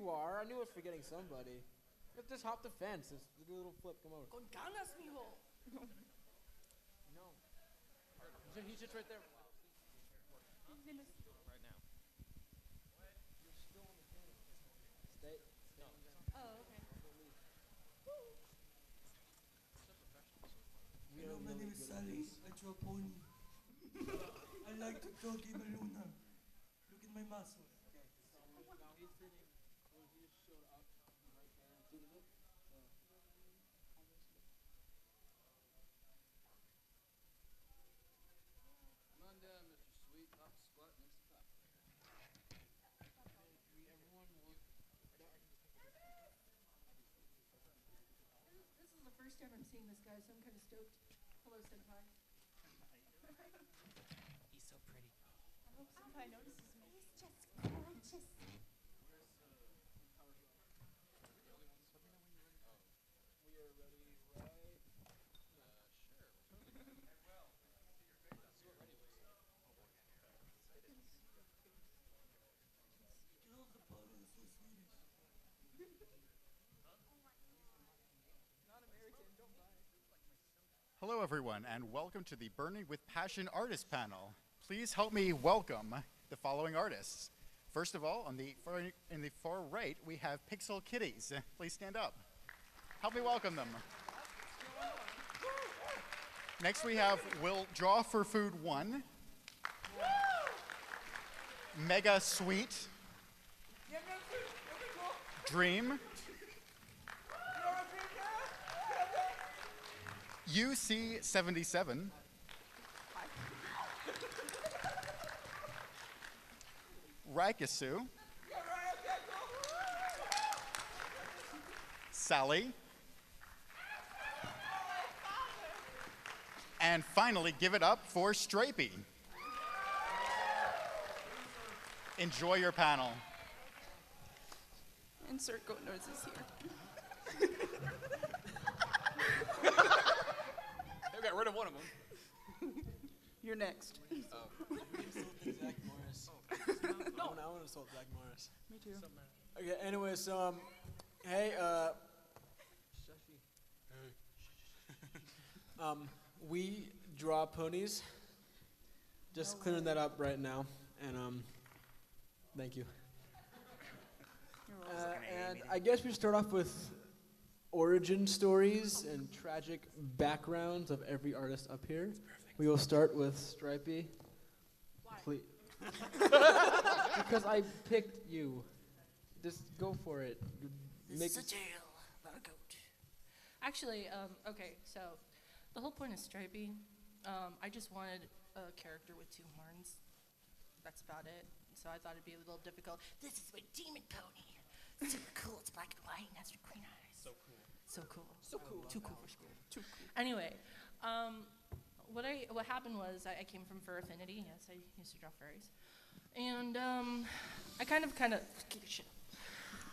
you are. I knew I was forgetting somebody. Just hop the fence. Just do a little flip. Come over. Con ganas, mijo. No. He sits right there. Right now. You're still on the camera. Stay. No. Oh, okay. Hello, my name is Sally. I draw pony. I like to talk in the Luna. Look at my muscles. Come on down, Mr. Sweet. Hop, squat, next to pop. This is the first time I'm seeing this guy, so I'm kind of stoked. Hello, Senpai. He's so pretty. I hope Senpai notices me. He's just gorgeous. We are ready, right? Get off the bottle, it's so Swedish. Not American, don't buy. Hello, everyone, and welcome to the Burning with Passion Artist Panel. Please help me welcome the following artists. First of all, in the far right, we have Pixel Kitties. Please stand up. Help me welcome them. Next, we have Will Draw for Food 1, Mega Sweet, Dream, UC77, Raikasu, Sally, and finally, give it up for Stripey. Enjoy your panel. Insert goat noses here. They got rid of one of them. You're next. Zach Morris. No, I want to insult Zach Morris. Me too. Okay, anyway, so, hey, we draw ponies. Just clearing that up right now, and, thank you. And I guess we start off with origin stories and tragic backgrounds of every artist up here. We will start with Stripey. Why? Please. Because I picked you. Just go for it. This is a tale about a goat. Actually, okay, so the whole point of Stripey, I just wanted a character with two horns. That's about it. So I thought it'd be a little difficult. This is my demon pony. Super cool. It's black and white and has green eyes. So cool. So cool. So cool. Too cool for school. Too cool. Anyway, what happened was I came from Fur Affinity. Yes, I used to draw furries, and I kind of keep your shit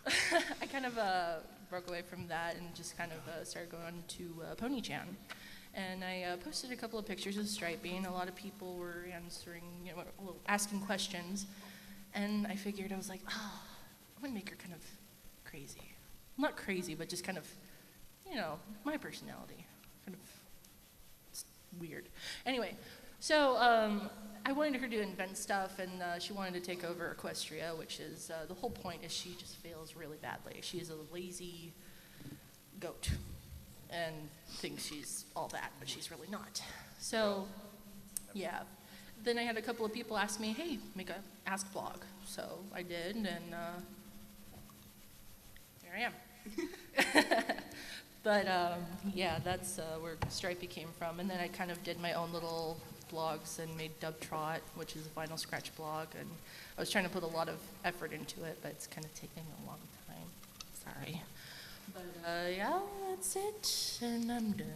up. I kind of broke away from that and just kind of started going to PonyChan, and I posted a couple of pictures of Stripey, and a lot of people were answering, asking questions, and I figured I was like, I'm gonna make her kind of crazy, not crazy, but just kind of, my personality, kind of weird. Anyway, so I wanted her to invent stuff, and she wanted to take over Equestria, which is, the whole point is she just fails really badly. She is a lazy goat and thinks she's all that, but she's really not. So, yeah. Then I had a couple of people ask me, hey, make a Ask blog. So I did, and here I am. But yeah, that's where Stripey came from. And then I kind of did my own little blogs and made Dub Trot, which is a vinyl scratch blog. And I was trying to put a lot of effort into it, but it's kind of taking a long time. Sorry. But yeah, that's it, and I'm done.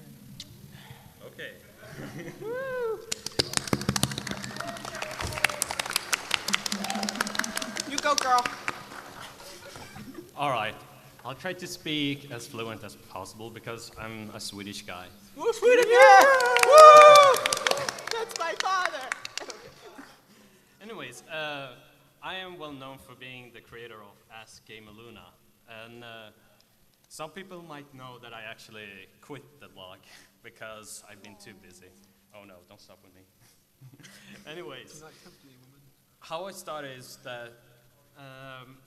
Okay. Woo! You go, girl. All right. I'll try to speak as fluent as possible because I'm a Swedish guy. Woo, Sweden, yeah! Woo! That's my father. Anyways, I am well known for being the creator of Ask Gamer Luna, and some people might know that I actually quit the blog because I've been too busy. Oh no, don't stop with me. Anyways, how I started is that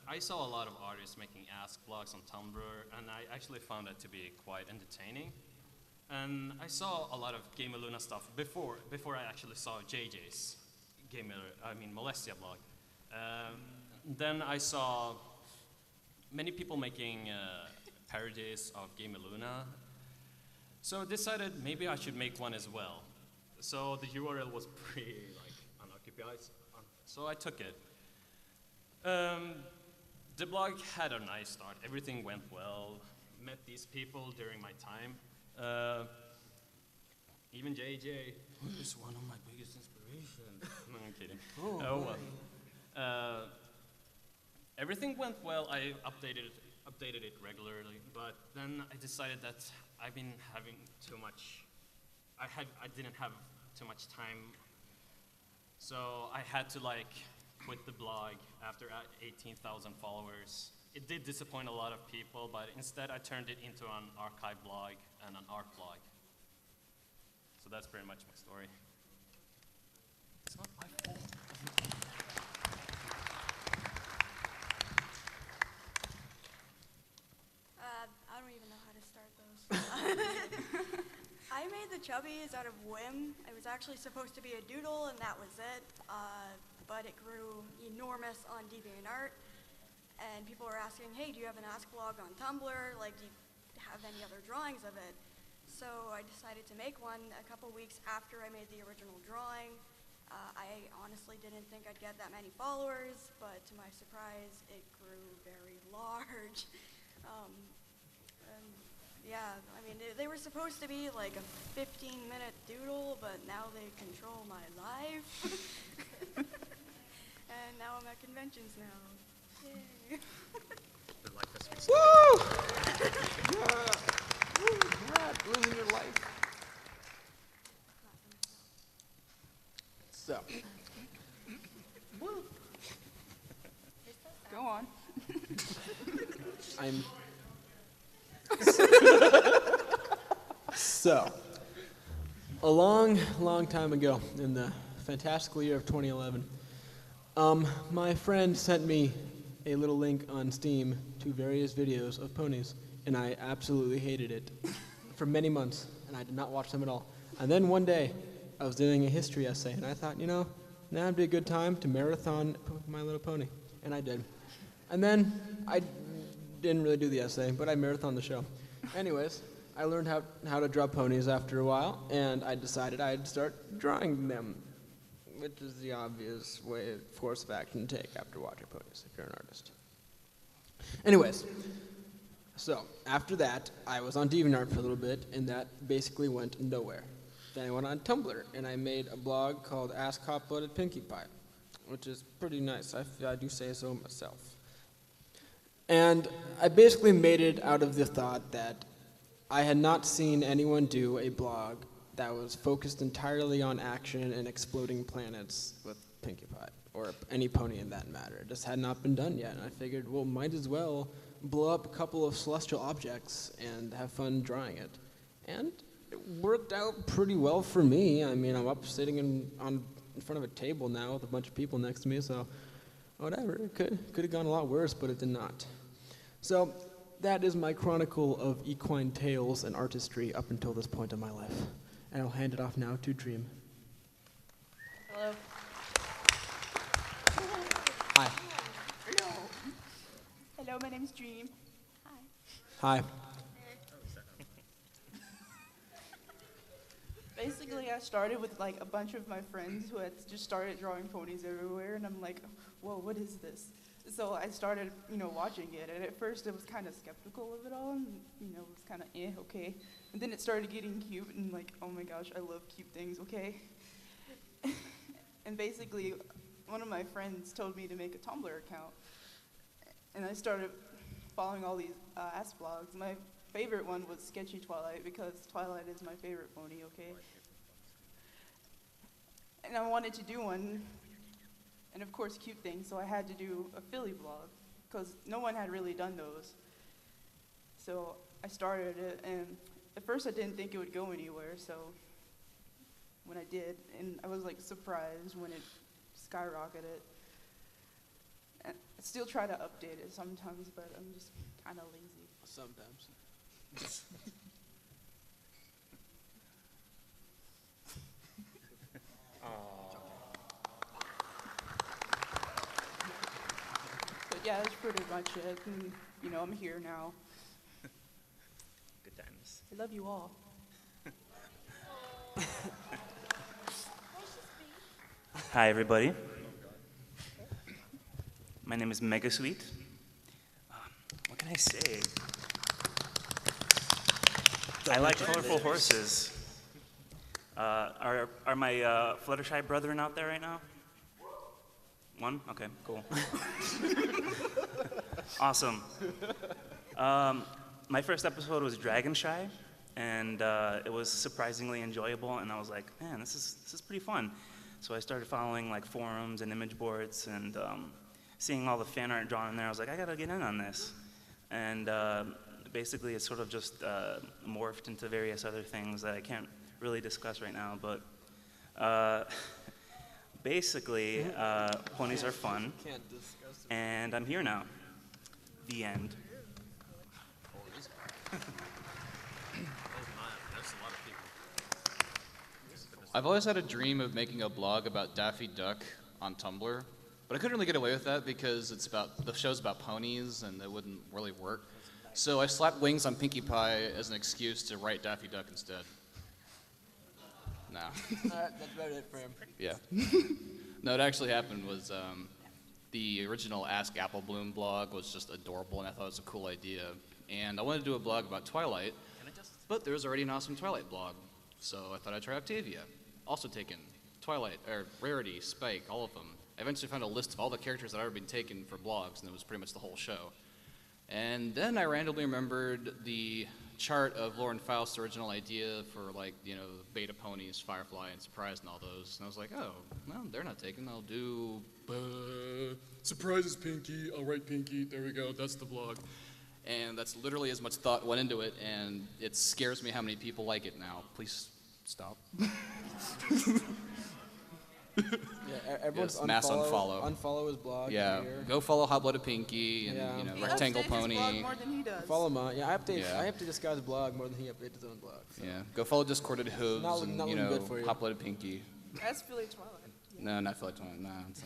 I saw a lot of artists making Ask blogs on Tumblr, and I actually found that to be quite entertaining. And I saw a lot of Gamer Luna stuff before I actually saw JJ's Molestia blog. Then I saw many people making parodies of Gamer Luna. So I decided maybe I should make one as well. So the URL was pretty unoccupied, so I took it. The blog had a nice start. Everything went well. Met these people during my time. Even JJ, who is one of my biggest inspirations. No, I'm kidding. Oh well. Everything went well. I updated it regularly, but then I decided that I've been having too much. I didn't have too much time, so I had to quit the blog after 18,000 followers. It did disappoint a lot of people, but instead I turned it into an archive blog and an art blog. So that's pretty much my story. It's not my fault. I don't even know how to start those. I made the chubbies out of whim. It was actually supposed to be a doodle, and that was it. But it grew enormous on DeviantArt, and people were asking, hey, do you have an Ask blog on Tumblr? Like, do you have any other drawings of it? So I decided to make one a couple weeks after I made the original drawing. I honestly didn't think I'd get that many followers, but to my surprise, it grew very large. Yeah, I mean, they were supposed to be like a 15-minute doodle, but now they control my life. And now I'm at conventions now. Yay. Woo! Yeah. Woo, congrats, losing your life. So. Go on. So, a long, long time ago, in the fantastical year of 2011, my friend sent me a little link on Steam to various videos of ponies, and I absolutely hated it for many months, and I did not watch them at all. And then one day, I was doing a history essay, and I thought, now would be a good time to marathon My Little Pony, and I did. And then I didn't really do the essay, but I marathoned the show. Anyways, I learned how to draw ponies after a while, and I decided I'd start drawing them, which is the obvious course of action to take after watching ponies, if you're an artist. Anyways, so after that, I was on DeviantArt for a little bit, and that basically went nowhere. Then I went on Tumblr, and I made a blog called Ask Hot-Blooded Pinkie Pie, which is pretty nice. I do say so myself. And I basically made it out of the thought that I had not seen anyone do a blog that was focused entirely on action and exploding planets with Pinkie Pie, or any pony in that matter. It just had not been done yet, and I figured, well, might as well blow up a couple of celestial objects and have fun drawing it. And it worked out pretty well for me. I mean, I'm up sitting in front of a table now with a bunch of people next to me, so whatever. It could have gone a lot worse, but it did not. So that is my chronicle of equine tales and artistry up until this point in my life. And I'll hand it off now to Dream. Hello. Hi. Hello. Hello, my name's Dream. Hi. Basically, I started with like a bunch of my friends who had just started drawing ponies everywhere, and I'm like, whoa, what is this? So I started, watching it, and at first I was kind of skeptical of it all, and, it was kind of okay. And then it started getting cute, and like, oh my gosh, I love cute things, okay? And basically, one of my friends told me to make a Tumblr account, and I started following all these ass blogs. My favorite one was Sketchy Twilight, because Twilight is my favorite pony, okay? And I wanted to do one and of course cute things, so I had to do a Philly blog, because no one had really done those. So I started it, and at first I didn't think it would go anywhere, so when I did, and I was like surprised when it skyrocketed. And I still try to update it sometimes, but I'm just kind of lazy. Sometimes. But yeah, that's pretty much it. And, you know, I'm here now. Good times. I love you all. Hi, everybody. My name is Mega Sweet. What can I say? I like colorful horses. Are my Fluttershy brethren out there right now? One? Okay, cool. Awesome. My first episode was Dragon Shy, and it was surprisingly enjoyable, and I was like, man, this is pretty fun. So I started following like forums and image boards, and seeing all the fan art drawn in there, I was like, I gotta get in on this. And basically it sort of just morphed into various other things that I can't really discuss right now, but basically ponies are fun, Can't discuss it. and I'm here now. The end. There's a lot of people. I've always had a dream of making a blog about Daffy Duck on Tumblr, but I couldn't really get away with that because the show's about ponies and it wouldn't really work. So I slapped wings on Pinkie Pie as an excuse to write Daffy Duck instead. No. Alright, that's about it for him. Yeah. No, what actually happened was the original Ask Apple Bloom blog was just adorable, and I thought it was a cool idea. And I wanted to do a blog about Twilight, but there was already an awesome Twilight blog, so I thought I'd try Octavia. Also taken Twilight, or Rarity, Spike, all of them. I eventually found a list of all the characters that had already been taken for blogs, and it was pretty much the whole show. And then I randomly remembered the chart of Lauren Faust's original idea for, like, you know, beta ponies, Firefly, and Surprise, and all those. And I was like, oh, well, they're not taken. I'll do Surprise is Pinkie. I'll write Pinkie. There we go. That's the blog. And that's literally as much thought went into it, and it scares me how many people like it now. Please stop. Yeah, everyone's Yes, mass unfollow. Unfollow his blog. Yeah, Here. go follow Hot-Blooded Pinkie and Yeah. you know He Rectangle updates his blog Pony. more than he does. Follow mine. Yeah, Yeah. I have to disguise his blog more than he updates his own blog. So. Yeah, go follow Discorded Hooves Not and looking you know good for you. Hot-Blooded Pinkie. That's Philly Twilight. No, not Philly Twilight. No. It's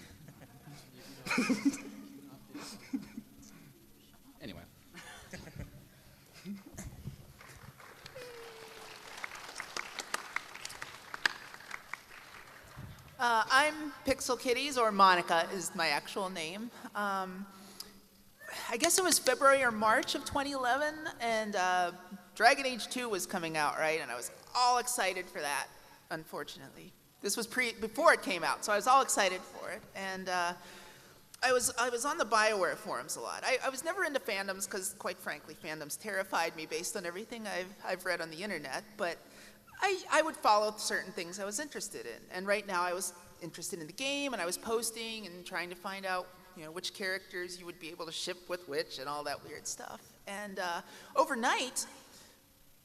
anyway. I'm Pixel Kitties, or Monica is my actual name. I guess it was February or March of 2011, and Dragon Age 2 was coming out, right? And I was all excited for that, unfortunately. This was before it came out, so I was all excited for it. And I was on the BioWare forums a lot. I was never into fandoms because, quite frankly, fandoms terrified me based on everything I've read on the internet. But I would follow certain things I was interested in. And right now I was interested in the game, and I was posting and trying to find out, you know, which characters you would be able to ship with which and all that weird stuff. And overnight,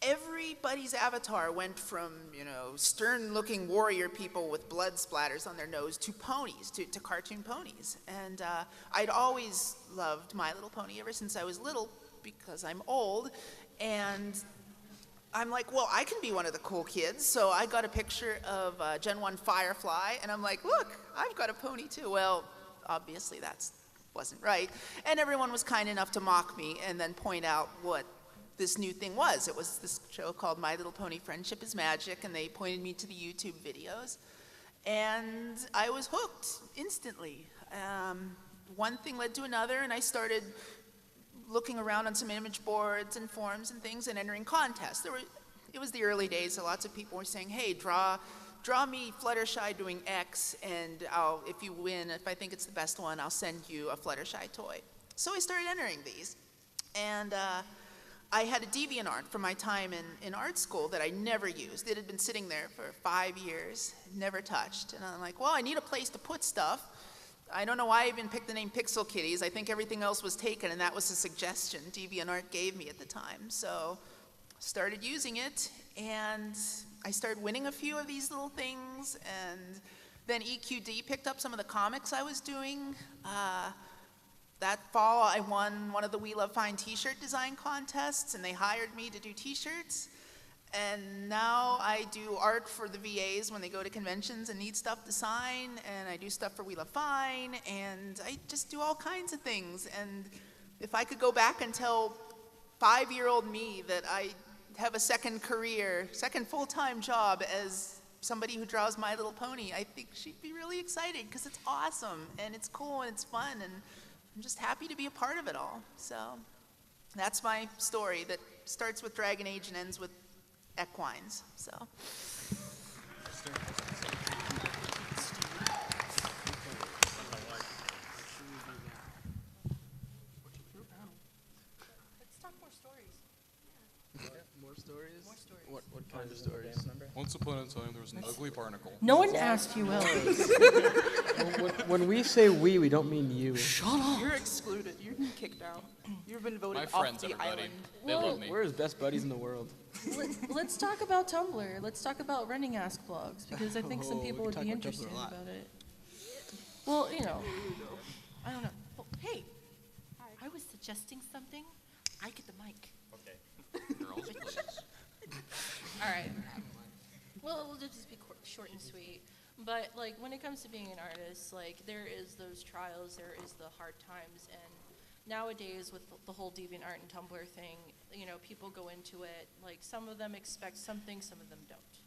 everybody's avatar went from, you know, stern-looking warrior people with blood splatters on their nose to ponies, to cartoon ponies. And I'd always loved My Little Pony ever since I was little because I'm old. And I'm like, well, I can be one of the cool kids. So I got a picture of Gen 1 Firefly, and I'm like, look, I've got a pony too. Well, obviously that wasn't right. And everyone was kind enough to mock me and then point out what this new thing was. It was this show called My Little Pony Friendship is Magic, and they pointed me to the YouTube videos. And I was hooked instantly. One thing led to another, and I started looking around on some image boards and forums and things and entering contests. It was the early days, so lots of people were saying, hey, draw me Fluttershy doing X, and if you win, if I think it's the best one, I'll send you a Fluttershy toy. So I started entering these. And I had a DeviantArt from my time in art school that I never used. It had been sitting there for 5 years, never touched. And I'm like, well, I need a place to put stuff. I don't know why I even picked the name Pixel Kitties. I think everything else was taken, and that was a suggestion DeviantArt gave me at the time. So started using it, and I started winning a few of these little things, and then EQD picked up some of the comics I was doing. That fall, I won one of the We Love Fine t-shirt design contests, and they hired me to do t-shirts. And now I do art for the VAs when they go to conventions and need stuff to sign, and I do stuff for We Love Fine, and I just do all kinds of things. And if I could go back and tell 5-year-old me that I have a second career, second full-time job as somebody who draws My Little Pony, I think she'd be really excited because it's awesome, and it's cool, and it's fun, and I'm just happy to be a part of it all. So that's my story that starts with Dragon Age and ends with equines. So. Let's talk more stories. More stories? More stories. What kind of stories? Once upon a time, there was an ugly barnacle. No one asked you, Will. When we say we don't mean you. Shut up. You're excluded. You're kicked out. You've been voted My off friends, the everybody. island. They Well, love me. We're his best buddies in the world. Let's talk about Tumblr. Let's talk about running Ask blogs, because I think some Oh, people we would talk be about Tumblr a interested lot. about it. Well, you know, I don't know. Oh, hey, I was suggesting something. I get the mic. Okay. Girls, please. All right. Well, it'll just be short and sweet. But like when it comes to being an artist, like there is those trials, there is the hard times, and nowadays with the whole DeviantArt and Tumblr thing, you know, people go into it like some of them expect something, some of them don't.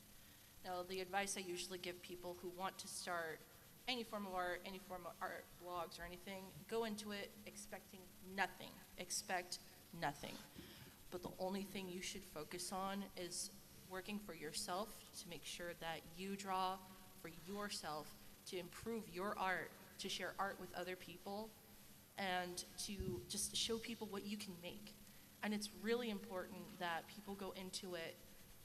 Now, the advice I usually give people who want to start any form of art, any form of art blogs or anything, go into it expecting nothing. Expect nothing. But the only thing you should focus on is working for yourself to make sure that you draw for yourself, to improve your art, to share art with other people, and to just show people what you can make. And it's really important that people go into it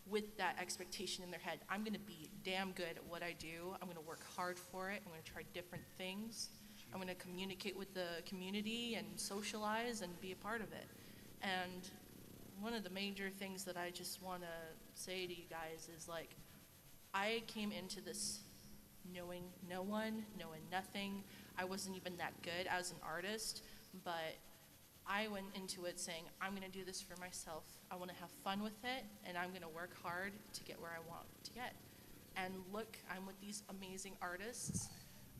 with that expectation in their head. I'm gonna be damn good at what I do. I'm gonna work hard for it. I'm gonna try different things. I'm gonna communicate with the community and socialize and be a part of it. And one of the major things that I just wanna say to you guys is like, I came into this knowing no one, knowing nothing. I wasn't even that good as an artist, but I went into it saying, I'm gonna do this for myself. I wanna have fun with it, and I'm gonna work hard to get where I want to get. And look, I'm with these amazing artists.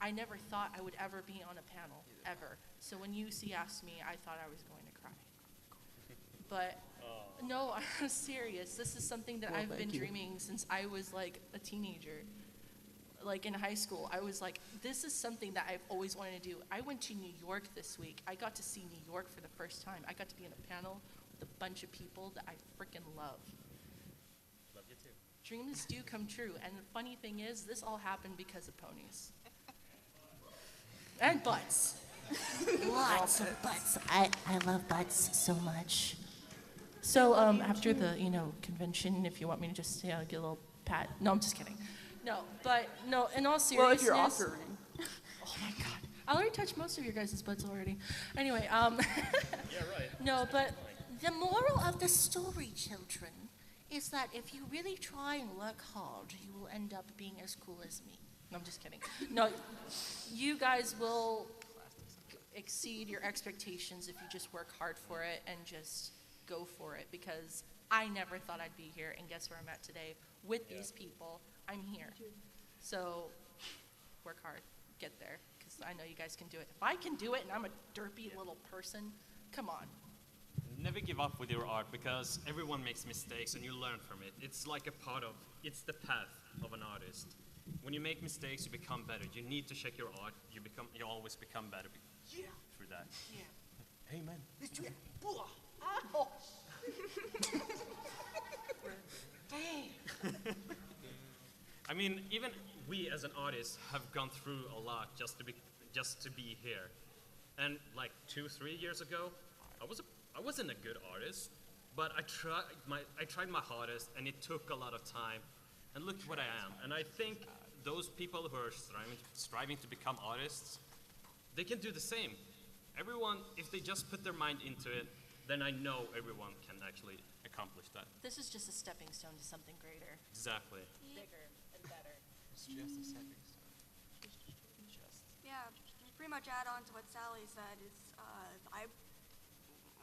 I never thought I would ever be on a panel, ever. So when UC asked me, I thought I was going to cry. But no, I'm serious. This is something that Well, I've been thank you. dreaming since I was like a teenager. Like in high school, I was like, this is something that I've always wanted to do. I went to New York this week. I got to see New York for the first time. I got to be in a panel with a bunch of people that I freaking love. Love you too. Dreams do come true. And the funny thing is, this all happened because of ponies. And butts. Lots of butts. I love butts so much. So after the convention, if you want me to just get a little pat. No, I'm just kidding. No, but no. In all seriousness. Well, if you're offering. Oh my God! I already touched most of your guys' butts already. Anyway, Yeah, right. no, but The moral of the story, children, is that if you really try and work hard, you will end up being as cool as me. no, I'm just kidding. No, you guys will exceed your expectations if you just work hard for it and just go for it. Because I never thought I'd be here, and guess where I'm at today with these people. I'm here. So work hard, get there, because I know you guys can do it. If I can do it and I'm a derpy little person, come on. Never give up with your art, because everyone makes mistakes and you learn from it. It's like it's the path of an artist. When you make mistakes, you become better. You need to check your art. You always become better through that. Yeah. Amen. Let's do it. Ow. Dang. I mean, even we as an artist have gone through a lot just to be here. And like 2-3 years ago, I wasn't a good artist, but I tried my hardest, and it took a lot of time. And look what I am. And I think those people who are striving to become artists, they can do the same. Everyone, if they just put their mind into it, then I know everyone can actually accomplish that. This is just a stepping stone to something greater. Exactly. Bigger and better. It's just a stepping stone. Yeah, pretty much add on to what Sally said is I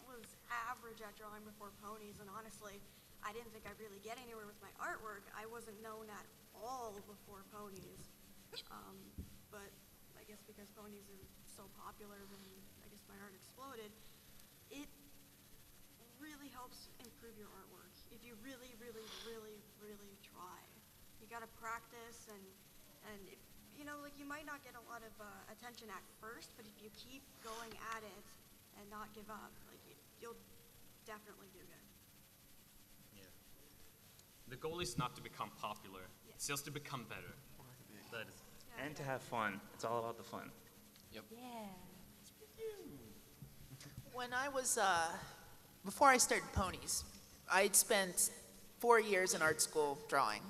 was average at drawing before ponies, and honestly, I didn't think I'd really get anywhere with my artwork. I wasn't known at all before ponies. But I guess because ponies are so popular, then I guess my art exploded. It really helps improve your artwork if you really, really, really, really try. You gotta practice, and if, you know, like you might not get a lot of attention at first, but if you keep going at it and not give up, like you'll definitely do good. Yeah. The goal is not to become popular. It's just to become better. That is. And to have fun. It's all about the fun. Yep. Yeah. When I was, before I started ponies, I'd spent 4 years in art school drawing.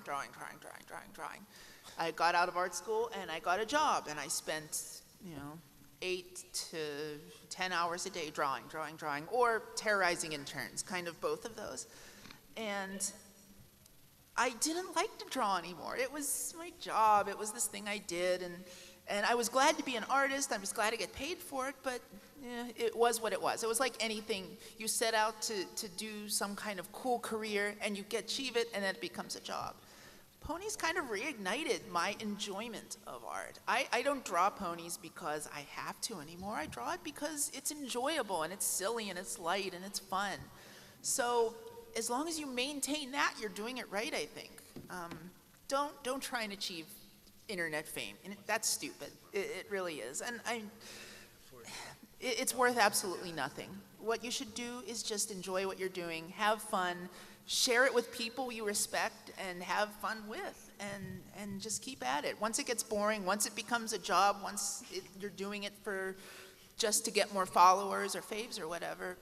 I got out of art school and I got a job, and I spent, 8 to 10 hours a day drawing, or terrorizing interns, kind of both of those. And I didn't like to draw anymore. It was my job. It was this thing I did, and I was glad to be an artist. I was glad to get paid for it, but it was what it was. It was like anything. You set out to do some kind of cool career, and you achieve it, and then it becomes a job. Ponies kind of reignited my enjoyment of art. I don't draw ponies because I have to anymore. I draw it because it's enjoyable, and it's silly, and it's light, and it's fun. So as long as you maintain that, you're doing it right, I think. Don't try and achieve internet fame. That's stupid. It really is. And it's worth absolutely nothing. What you should do is just enjoy what you're doing, have fun, share it with people you respect and have fun with, and just keep at it. Once it gets boring, once it becomes a job, you're doing it for just to get more followers or faves or whatever,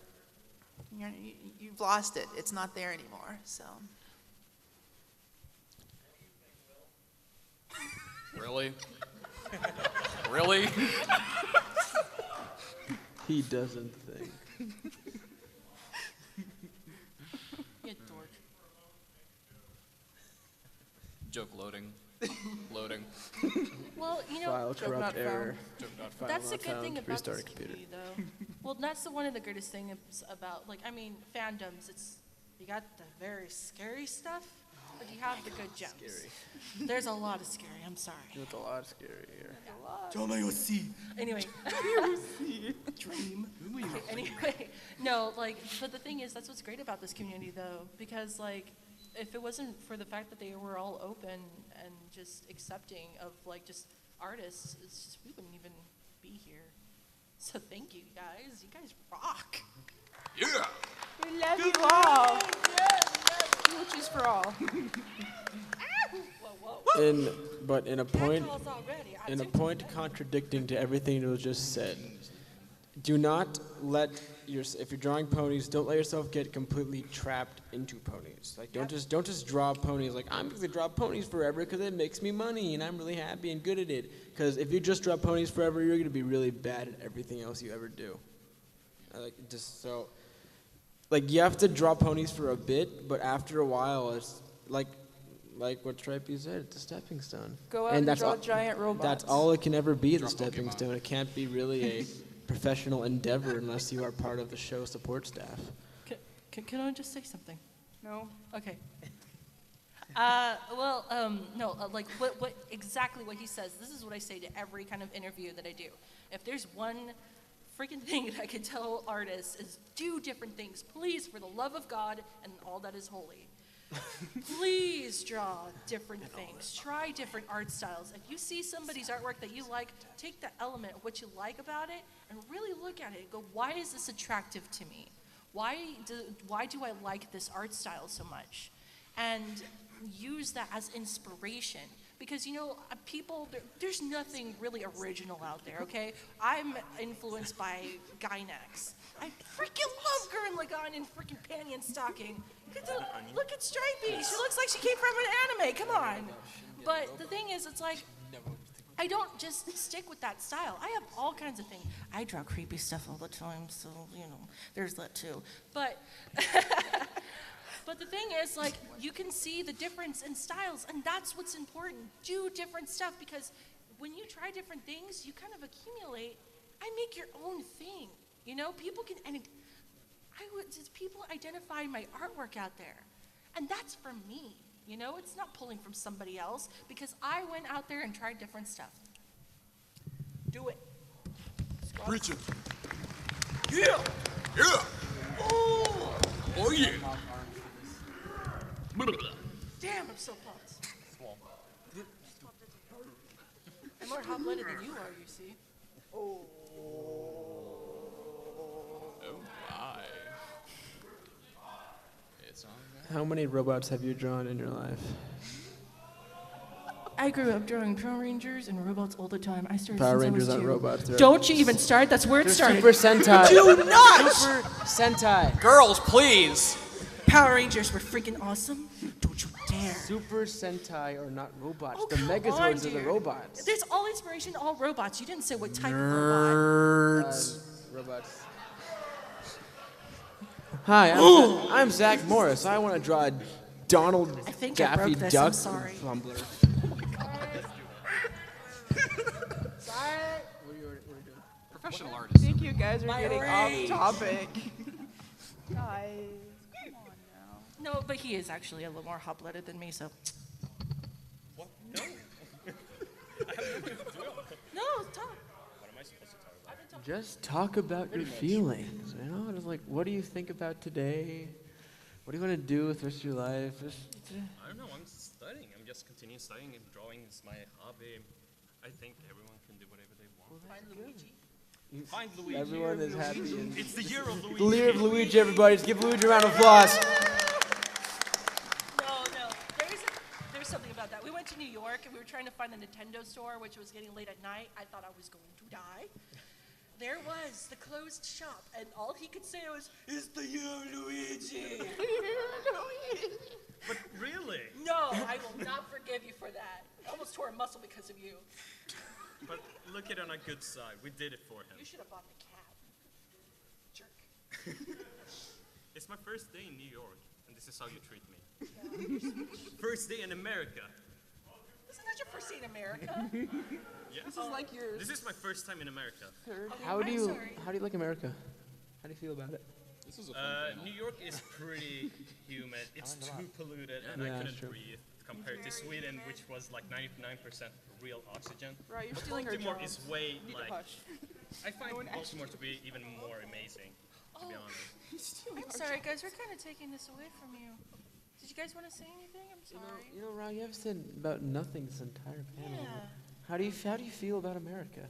you've lost it. It's not there anymore, so. Really? Really? He doesn't think. You dork. Joke loading. Loading. Well, File corrupt error. File that's the not good thing found. about Restart this computer. community, though. Well, that's one of the greatest things about, fandoms. You got the very scary stuff, but you have the good gems. Scary. There's a lot of scary. I'm sorry. There's a lot of scary here. Anyway. Dream. Okay, anyway, no, but the thing is, that's what's great about this community, though, because, if it wasn't for the fact that they were all open and just accepting of, just artists, we wouldn't even be here. So thank you, guys. You guys rock. Yeah! We love you all. Smooches for all. But in a point contradicting to everything that was just said, do not let if you're drawing ponies, don't let yourself get completely trapped into ponies. Don't just draw ponies I'm going to draw ponies forever because it makes me money and I'm really happy and good at it. Because if you just draw ponies forever, you're going to be really bad at everything else you ever do. You have to draw ponies for a bit, but after a while, it's like what Stripey said, it's a stepping stone. Go out and draw giant robots. That's all it can ever be, the stepping stone. It can't be really a professional endeavor unless you are part of the show support staff. Can I just say something? No. Okay. No, what exactly what he says, this is what I say to every kind of interview that I do. If there's one freaking thing that I can tell artists is do different things, please, for the love of God and all that is holy. Please draw different things. Try different art styles. If you see somebody's artwork that you like, take the element of what you like about it and really look at it and go, why is this attractive to me? Why do I like this art style so much? And use that as inspiration. Because, there's nothing really original out there, okay? I'm influenced by Gynax. I freaking love Gurren Lagann in freaking panty and stocking. Look at Stripey. She looks like she came from an anime. Come on. But the thing is, it's I don't just stick with that style. I have all kinds of things. I draw creepy stuff all the time, so, there's that too. But but the thing is, like, you can see the difference in styles, and that's what's important. Do different stuff, because when you try different things, you kind of accumulate. I make your own thing, People can, and people identify my artwork out there, and that's for me. It's not pulling from somebody else, because I went out there and tried different stuff. Do it. Preach it. Yeah. Yeah. Oh yeah. Damn, I'm so pumped. I'm more hot-blooded than you are, you see. Oh my. It's on there. How many robots have you drawn in your life? I grew up drawing Power Rangers and robots all the time. I started Power since Rangers I was aren't 2. robots. Don't you even start. That's where it They're started. Super Sentai. Do not! Super Sentai. Girls, please. Power Rangers were freaking awesome. Don't you dare. Super Sentai are not robots. Oh, the come Megazords on, are the dude. robots. There's all inspiration, all robots. You didn't say what type of robot. Robots. Hi, I'm Zach Morris. I want to draw a Donald I think I Daffy broke this. Duck I'm sorry. fumbler. Professional artist. I think you guys are getting off topic. Guys, come on now. No, but he is actually a little more hot-blooded than me, so. What? No. No, talk. What am I supposed to talk about? Just talk about your feelings. Just like, what do you think about today? What do you want to do with the rest of your life? I don't know. I'm studying. I'm just continuing studying, and drawing is my hobby. I think everyone can do whatever they want. Find Luigi. Find Luigi. Everyone is happy. It's the year of Luigi. The year of Luigi, everybody. Just give Luigi a round of applause. No. There's something about that. We went to New York, and we were trying to find a Nintendo store, which was getting late at night. I thought I was going to die. There was the closed shop, and all he could say was, "It's the year of Luigi." But really? No, I will not forgive you for that. I almost tore a muscle because of you. But look at it on a good side. We did it for him. You should have bought the cab. Jerk. It's my first day in New York, and this is how you treat me. First day in America. Isn't that your first day in America? Yeah. This is like yours. This is my first time in America. How do I'm you sorry. like America? How do you feel about it? This is a fun New York is pretty humid. It's too polluted, and Yeah, I that's couldn't true. breathe compared to Sweden, which was like 99% real oxygen. Right, you're But stealing our Baltimore jobs. is way You need to like. hush. I find one Baltimore to be even more amazing, to be honest. You're stealing I'm our sorry, jobs. guys. We're kind of taking this away from you. Did you guys want to say anything? I'm sorry. Ron, you haven't said about nothing this entire panel. Yeah. How do you feel about America?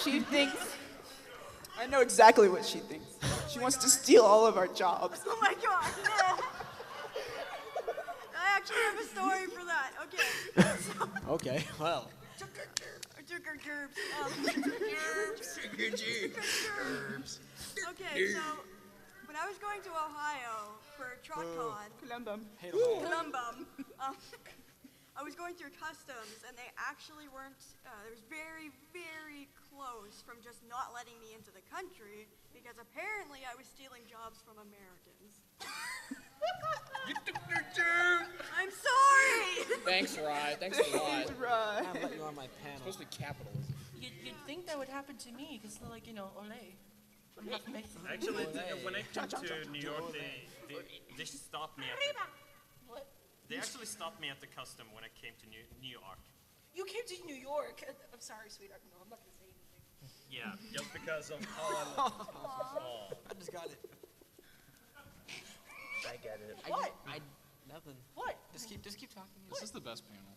She thinks. I know exactly what she thinks. She wants to steal all of our jobs. Oh my god. I actually have a story for that. Okay. Okay, well. Okay, so when I was going to Ohio for TruckCon, Columbum. Columbum, I was going through customs, and they actually weren't. It was very, very close from just not letting me into the country because apparently I was stealing jobs from Americans. I'm sorry. Thanks, Rye. Thanks a lot. Right. I'll let you on my panel. Supposed to be capitalism. You'd think that would happen to me because, like, ole. I'm not Mexican. Actually, when I came to New York, they stopped me at What? they actually stopped me at the custom when I came to New York. You came to New York. I'm sorry, sweetheart. No, I'm not gonna say anything. Yeah, just because of how I look. I just got it. I get it. What? Nothing. What? Just keep talking. This is the best panel.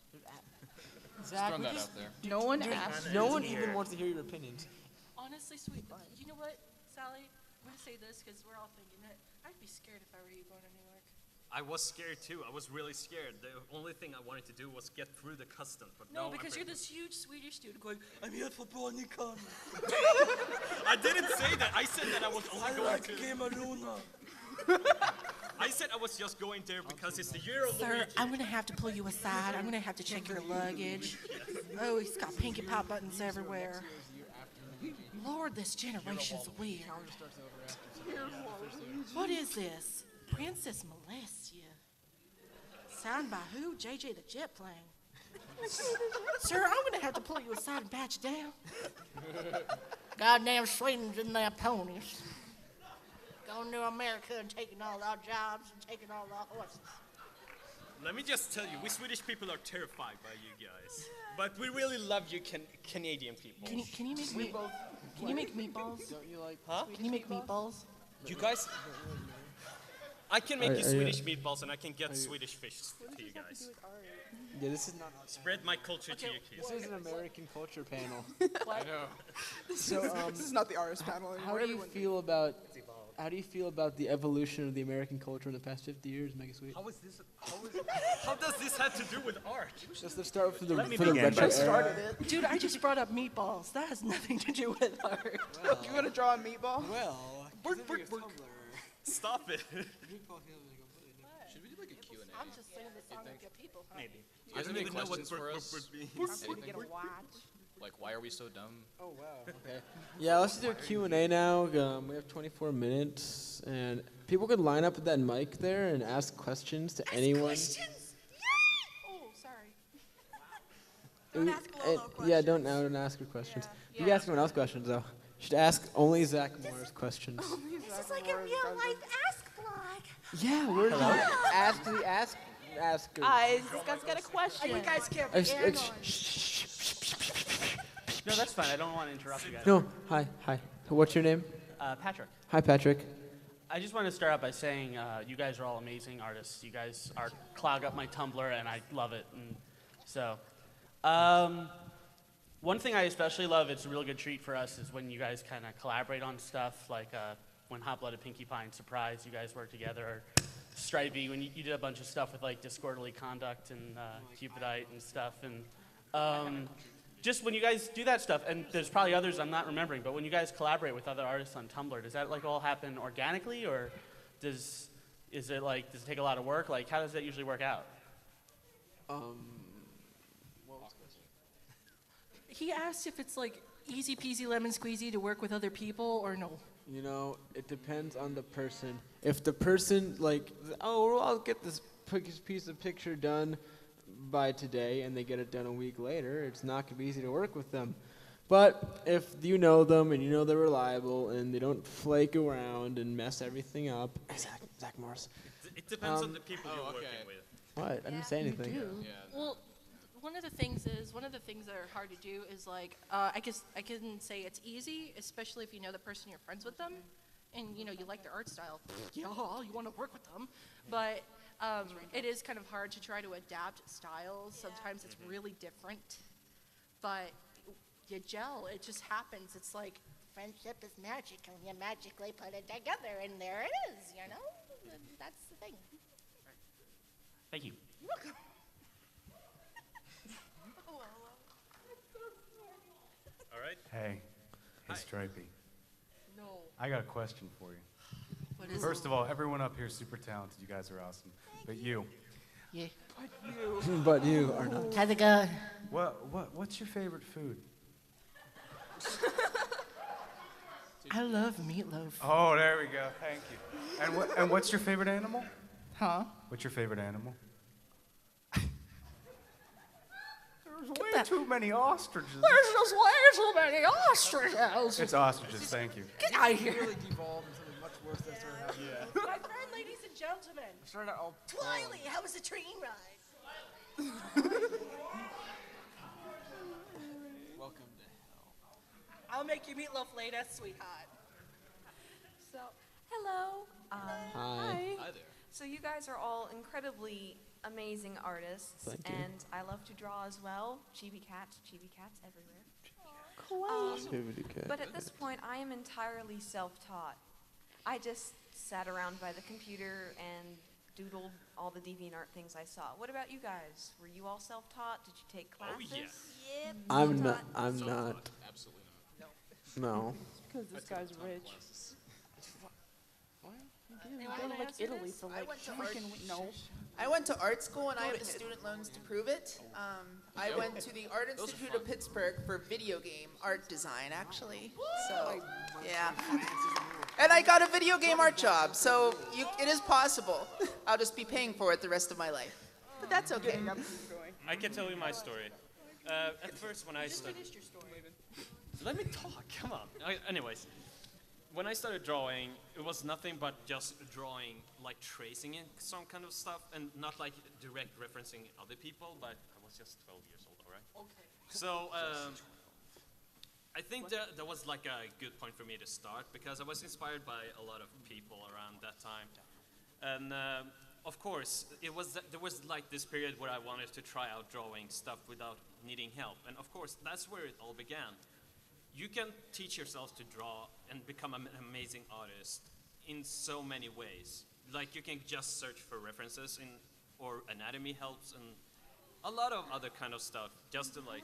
Zach, Throwing that out there. No one asked. no one even wants to hear your opinions. Honestly, sweet. You know what, Sally? I'm gonna say this because we're all thinking it. I'd be scared if I were you going to New York. I was scared too. I was really scared. The only thing I wanted to do was get through the customs, but No, no. because you're this huge Swedish dude going, I'm here for BronyCon. I didn't say that. I said that I was only I going like to. Game Luna. I said I was just going there because it's the year of Sir, Luigi. I'm gonna have to pull you aside. I'm gonna have to check your luggage. Oh, he's got Pinkie Pie buttons everywhere. Lord, this generation's weird. What is this? Princess Molestia. Signed by who? JJ the Jet Plane. Sir, I'm gonna have to pull you aside and pat you down. Goddamn Sweden's in their ponies. Going to America and taking all our jobs and taking all our horses. Let me just tell you, we Swedish people are terrified by you guys. But we really love you Canadian people. Can you make meatballs? Can you make meatballs? Don't you like? Huh? Can you make meatballs? You guys? I can make Are you you- Swedish meatballs and I can get Swedish fish to you guys. Yeah, this is not. Spread my culture to your kids. This is an American culture panel. I know. So, This is not the artist panel How anymore. do you Everyone- feel about? How do you feel about the evolution of the American culture in the past 50 years, Mega Sweet? How does this have to do with art? Just let's start from the Let me from the begin by retro saying- era. Dude, I just brought up meatballs. That has nothing to do with art. You want to draw a meatball? Well, Stop it. Should we do like a Q&A? I'm just singing this song with your people. Huh? Maybe. Do you guys have any questions for us? I'm gonna get a watch. Like, why are we so dumb? Oh wow. Okay. Yeah, let's do a Q&A now. We have 24 minutes, and people could line up with that mic there and ask questions to anyone. Questions? Oh, sorry. Don't ask Lolo Yeah, questions. don't ask her questions. You can ask someone else questions though. You should ask only Zach Morris questions. This is like a real life ask blog. Yeah, we're ask the asker. Guys, this guy's got a question. You guys can't Uh, be sh- uh, annoying. No, that's fine. I don't want to interrupt you guys. No, hi. What's your name? Patrick. Hi, Patrick. I just want to start out by saying you guys are all amazing artists. You guys are clog up my Tumblr, and I love it. And so, one thing I especially love, it's a real good treat for us, is when you guys kind of collaborate on stuff, like when Hot Blooded Pinkie Pie and Surprise, you guys work together, or Stripey, when you did a bunch of stuff with like Disorderly Conduct and Cupidite and stuff, and just when you guys do that stuff, and there's probably others I'm not remembering, but when you guys collaborate with other artists on Tumblr, does that like all happen organically, or does it take a lot of work? Like, how does that usually work out? He asked if it's like easy peasy lemon squeezy to work with other people or no. You know, it depends on the person. If the person well, I'll get this piece of picture done by today, and they get it done a week later, it's not gonna be easy to work with them. But if you know them and you know they're reliable and they don't flake around and mess everything up, Zach Morris. It depends on the people you're working with. What? I didn't say anything. Well, one of the things that are hard to do is like I guess I can say it's easy, especially if you know the person you're friends with them, and you know you like their art style. Yeah, you want to work with them, but it is kind of hard to try to adapt styles. Sometimes it's really different, but you gel. It just happens. It's like Friendship is magic, and you magically put it together, and there it is, you know? That's the thing. Thank you. You're welcome. All right. Hey, Stripey. No. I got a question for you. What is First it? of all, everyone up here is super talented. You guys are awesome. But you, Yeah. But you are not. How's it going? what's your favorite food? I love meatloaf. Oh, there we go. Thank you. And what's your favorite animal? Huh? What's your favorite animal? There's way that- too many ostriches. There's just way too many ostriches. It's ostriches. Thank you. Get out of here. Really devolved into something much worse than started out. Yeah. My friend, ladies and gentlemen. Started out all Twiley, how was the train ride? welcome to hell. I'll make you meatloaf later, sweetheart. So, hello. Hi. Hi there. So you guys are all incredibly amazing artists, Thank you. and I love to draw as well. Chibi cats everywhere. But at this point, I am entirely self-taught. I just sat around by the computer and doodled all the DeviantArt things I saw. What about you guys? Were you all self-taught? Did you take classes? Yep. I'm not. Absolutely not. No. Because this guy's rich. Anyone Go to wanna like answer Italy this? for like freaking week. No. I went to art school and I Go have to the Italy. student loans to prove it. I went to the Art Institute of Pittsburgh for video game art design, actually. So, yeah. And I got a video game art job, so it is possible. I'll just be paying for it the rest of my life. But that's okay. I can tell you my story. At first, when I started, Finished your story. let me talk. Come on. Anyways, when I started drawing, it was nothing but just drawing, like tracing in some kind of stuff, and not like direct referencing other people. But I was just 12 years old, all right? Okay. So I think that was like a good point for me to start because I was inspired by a lot of people around that time, and of course there was like this period where I wanted to try out drawing stuff without needing help, and of course that's where it all began. You can teach yourself to draw and become an amazing artist in so many ways. Like you can just search for references or anatomy helps and a lot of other kind of stuff just to like.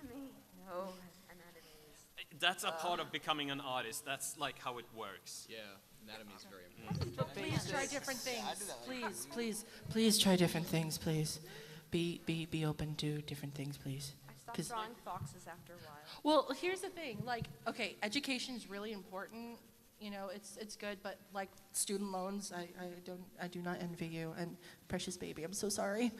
No, anatomy is. That's a part of becoming an artist. That's like how it works. Yeah, anatomy is very important. But please try different things. Please try different things, please. Be open to different things, please. I stopped drawing foxes after a while. Well, here's the thing. Like, okay, education is really important. You know, it's good, but like student loans, I do not envy you. And precious baby, I'm so sorry.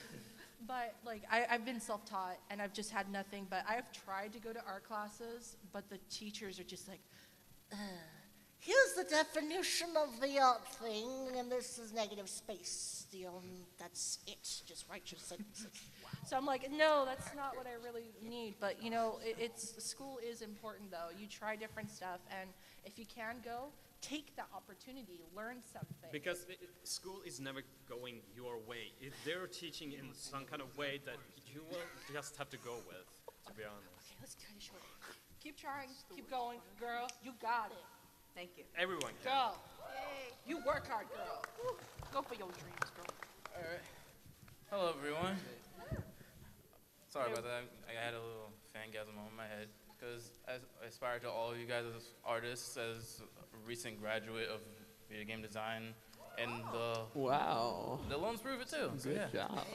But like, I've been self-taught, and I've just had nothing. But I've tried to go to art classes, but the teachers are just like, Here's the definition of the art thing, and this is negative space. That's it. Just write your sentences. So I'm like, no, that's not what I really need. But you know, school is important though. You try different stuff, and if you can go, take the opportunity, learn something. Because school is never going your way. They're teaching in some kind of way that you will just have to go with, to be honest. Okay, let's cut it short. Keep trying, keep going, girl. You got it. Thank you. Everyone can. Go. You work hard, girl. Woo. Go for your dreams, girl. All right. Hello, everyone. Sorry about that. I had a little fangasm on my head because I aspire to all of you guys as artists, as a recent graduate of video game design, and the loans prove it too. So, Good yeah. job.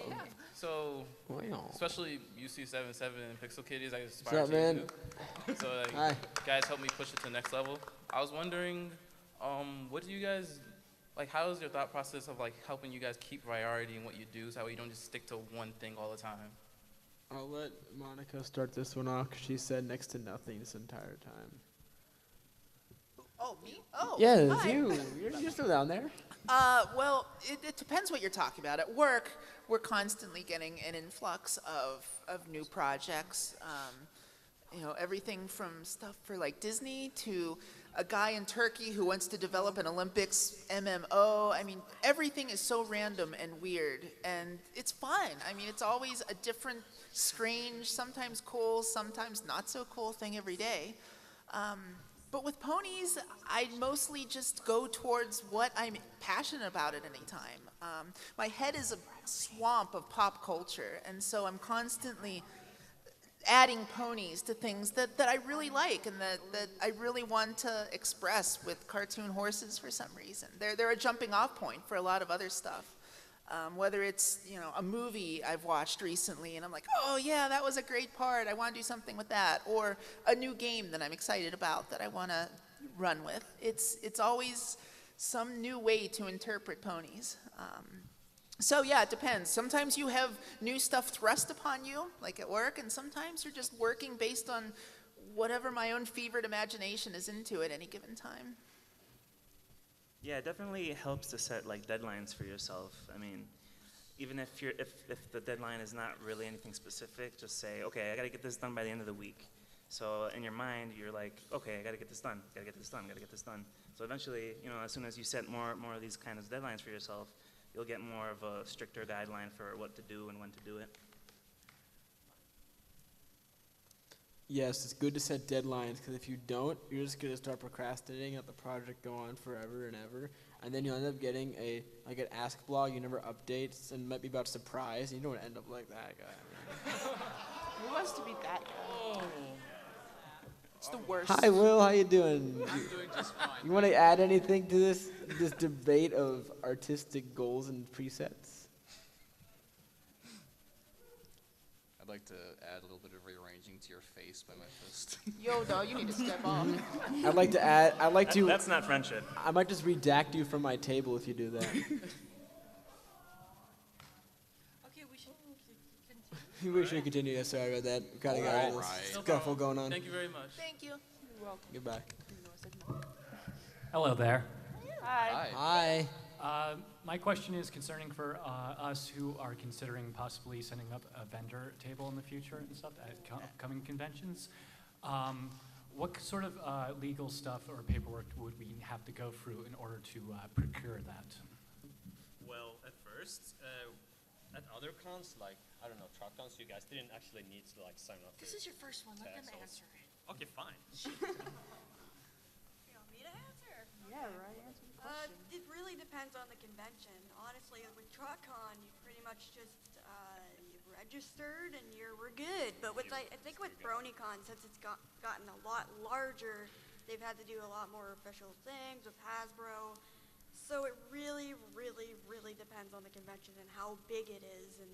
So, Wow. especially UC77 and Pixel Kitties, I What's aspire up, to man? you too. So, like, Hi. guys, help me push it to the next level. I was wondering, what do you guys like? How is your thought process of like helping you guys keep priority in what you do, so you don't just stick to one thing all the time? I'll let Monica start this one off 'cause she said next to nothing this entire time. Oh, me? Oh, Yeah, it's hi. you. You're still down there. Well, it depends what you're talking about. At work, we're constantly getting an influx of new projects. You know, everything from stuff for like Disney to a guy in Turkey who wants to develop an Olympics MMO. I mean, everything is so random and weird, and it's fun. I mean, it's always a different, strange, sometimes cool, sometimes not so cool thing every day. But with ponies, I mostly just go towards what I'm passionate about at any time. My head is a swamp of pop culture, and so I'm constantly adding ponies to things that I really like and that I really want to express with cartoon horses for some reason. They're a jumping off point for a lot of other stuff. Whether it's, you know, a movie I've watched recently and I'm like, oh yeah, that was a great part, I want to do something with that, or a new game that I'm excited about that I want to run with. It's always some new way to interpret ponies. So yeah, it depends. Sometimes you have new stuff thrust upon you, like at work, and sometimes you're just working based on whatever my own fevered imagination is into at any given time. Yeah, it definitely helps to set like deadlines for yourself. I mean, even if the deadline is not really anything specific, just say, okay, I gotta get this done by the end of the week. So in your mind, you're like, okay, I gotta get this done, gotta get this done, gotta get this done. So eventually, you know, as soon as you set more of these kind of deadlines for yourself, you'll get more of a stricter guideline for what to do and when to do it. Yes, it's good to set deadlines because if you don't, you're just gonna start procrastinating, let the project go on forever and ever, and then you'll end up getting an ask blog you never updates and might be about surprise. And you don't want to end up like that guy. Who wants to be that guy? It's the worst. Hi, Will. How you doing? I'm doing just fine. You want to add anything to this debate of artistic goals and presets? I'd like to add a little bit of rearranging to your face by my fist. Yo, dog, you need to step off. I'd like to add. I'd like to. That's not friendship. I might just redact you from my table if you do that. Okay, we should continue. We should continue. Yeah, sorry about that. We kind of got a little No scuffle problem. going on. Thank you very much. Thank you. You're welcome. Goodbye. Hello there. Hi. Hi. My question is concerning for us who are considering possibly setting up a vendor table in the future and stuff at upcoming conventions. What sort of legal stuff or paperwork would we have to go through in order to procure that? Well, at first, at other cons, like, I don't know, truck cons, you guys didn't actually need to, like, sign up. This is your first one. Let them answer it. Okay, fine. You want me to answer? Yeah, right. Answer the question. It really depends on the convention. Honestly, with TruckCon, you pretty much just you've registered and we're good. But with I think with BronyCon, since it's gotten a lot larger, they've had to do a lot more official things with Hasbro. So it really, really, really depends on the convention and how big it is and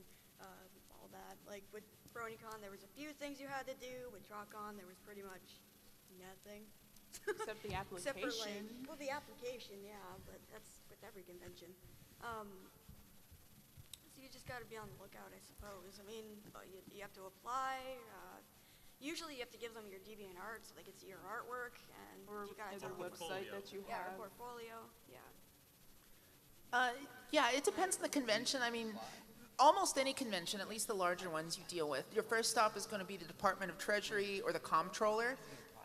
all that. Like with BronyCon, there was a few things you had to do. With TruckCon, there was pretty much nothing. Except the application. Except for like, well, the application, yeah, but that's with every convention. So you just got to be on the lookout, I suppose. I mean, you have to apply. Usually, you have to give them your DeviantArt so they can see your artwork, and you got to Their website that you yeah, have. or portfolio. Yeah. Yeah, it depends on the convention. I mean, almost any convention, at least the larger ones you deal with, your first stop is going to be the Department of Treasury or the Comptroller,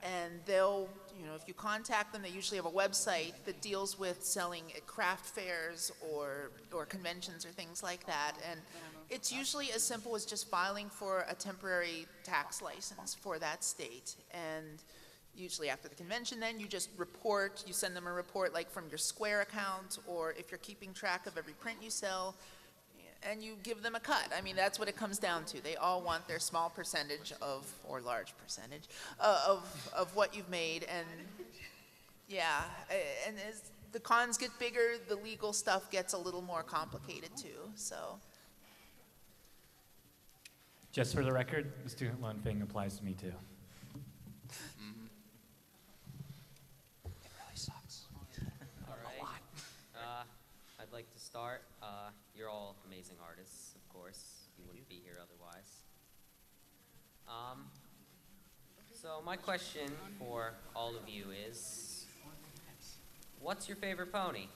and they'll, if you contact them, they usually have a website that deals with selling at craft fairs or conventions or things like that, and it's usually as simple as just filing for a temporary tax license for that state, and usually after the convention, then you just report, you send them a report like from your Square account, or if you're keeping track of every print you sell, and you give them a cut. I mean, that's what it comes down to. They all want their small percentage of, or large percentage, of what you've made, and yeah, and as the cons get bigger, the legal stuff gets a little more complicated too, so. Just for the record, the student loan thing applies to me too. All right. I'd like to start. You're all amazing artists, of course. You wouldn't be here otherwise. So my question for all of you is, what's your favorite pony?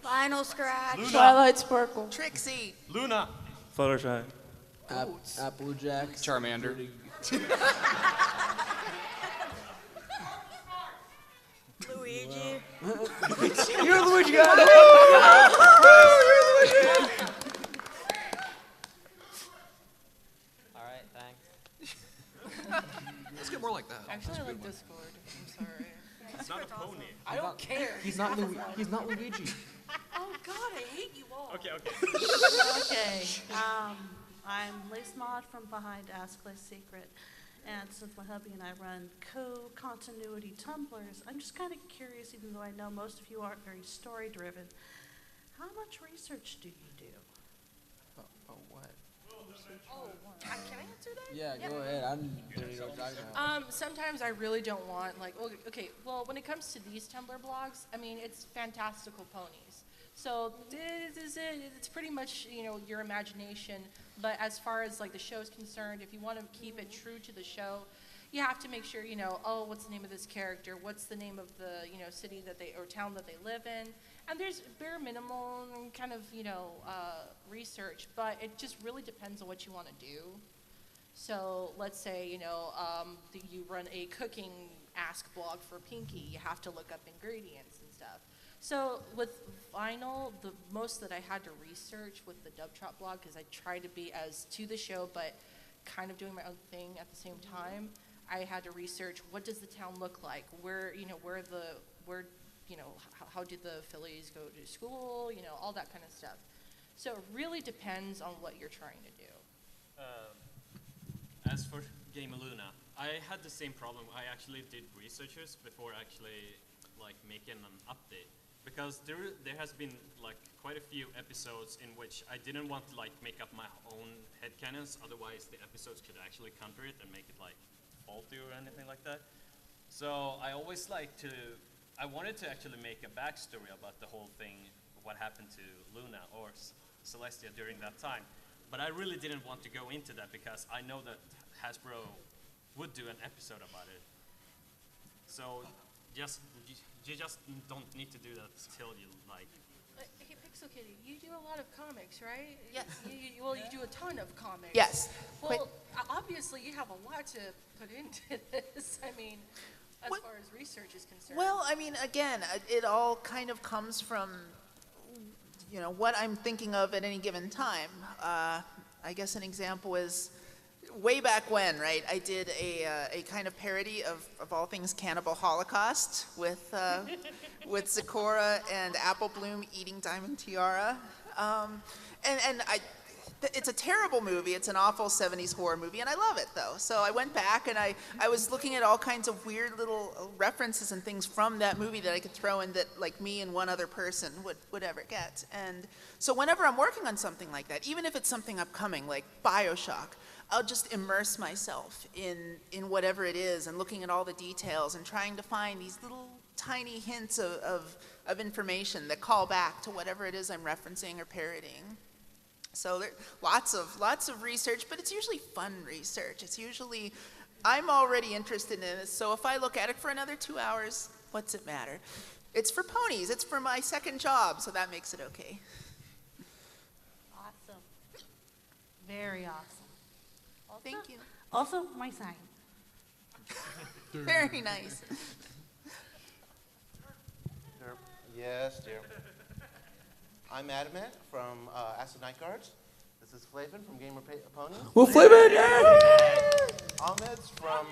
Vinyl Scratch. Luna. Twilight Sparkle. Trixie. Luna. Fluttershy. Applejack. Charmander. Luigi. You're Luigi guy. All right, thanks. Let's get more like that. Actually, I like Discord. I'm sorry. It's not a pony. I don't care. He's not Luigi. Oh God, I hate you all. Okay. Okay. I'm Lace Maud from behind Ask Lace Secret. And since my hubby and I run co-continuity tumblers, I'm just kind of curious, even though I know most of you aren't very story-driven, how much research do you do? Oh, what? Can I answer that? Yeah, go ahead. I don't know what you're talking about. Sometimes I really don't want, well, when it comes to these Tumblr blogs, I mean, it's fantastical ponies. So it's pretty much, your imagination. But as far as like the show's concerned, if you want to keep it true to the show, you have to make sure, what's the name of this character? What's the name of the, city that or town that they live in? And there's bare minimum kind of, research, but it just really depends on what you want to do. So let's say, you run a cooking ask blog for Pinky. You have to look up ingredients and stuff. So with vinyl, the most that I had to research with the Dub Trot blog, because I tried to be as to the show, but kind of doing my own thing at the same time, I had to research what does the town look like, how do the Phillies go to school, all that kind of stuff. So it really depends on what you're trying to do. As for Game Luna, I had the same problem. I actually did researches before actually like making an update, because there has been like quite a few episodes in which I didn't want to like make up my own headcanons, otherwise the episodes could actually counter it and make it like faulty or anything like that. So I always I wanted to actually make a backstory about the whole thing, what happened to Luna or Celestia during that time. But I really didn't want to go into that because I know that Hasbro would do an episode about it. So you just don't need to do that till you like. Hey, Pixel Kitty, you do a lot of comics, right? Yes. Well, you do a ton of comics. Yes. Well, obviously you have a lot to put into this. I mean, as far as research is concerned. Well, I mean, again, it all kind of comes from, what I'm thinking of at any given time. I guess an example is way back when, right? I did a kind of parody of all things Cannibal Holocaust with Zecora and Apple Bloom eating Diamond Tiara, it's a terrible movie. It's an awful 70s horror movie, and I love it, though. So I went back, and I was looking at all kinds of weird little references and things from that movie that I could throw in that, like, me and one other person would ever get. And so whenever I'm working on something like that, even if it's something upcoming, like BioShock, I'll just immerse myself in whatever it is and looking at all the details and trying to find these little tiny hints of information that call back to whatever it is I'm referencing or parodying. So there lots of research, but it's usually fun research. It's usually, I'm already interested in it, so if I look at it for another 2 hours, what's it matter? It's for ponies, it's for my second job, so that makes it okay. Awesome. Very awesome. Also, thank you. Also, my sign. Very nice. Yes, dear. I'm Adamet from Acid Night Guards. This is Flavin from Gamer Pony. Well, Flavin, yeah! Ahmed's from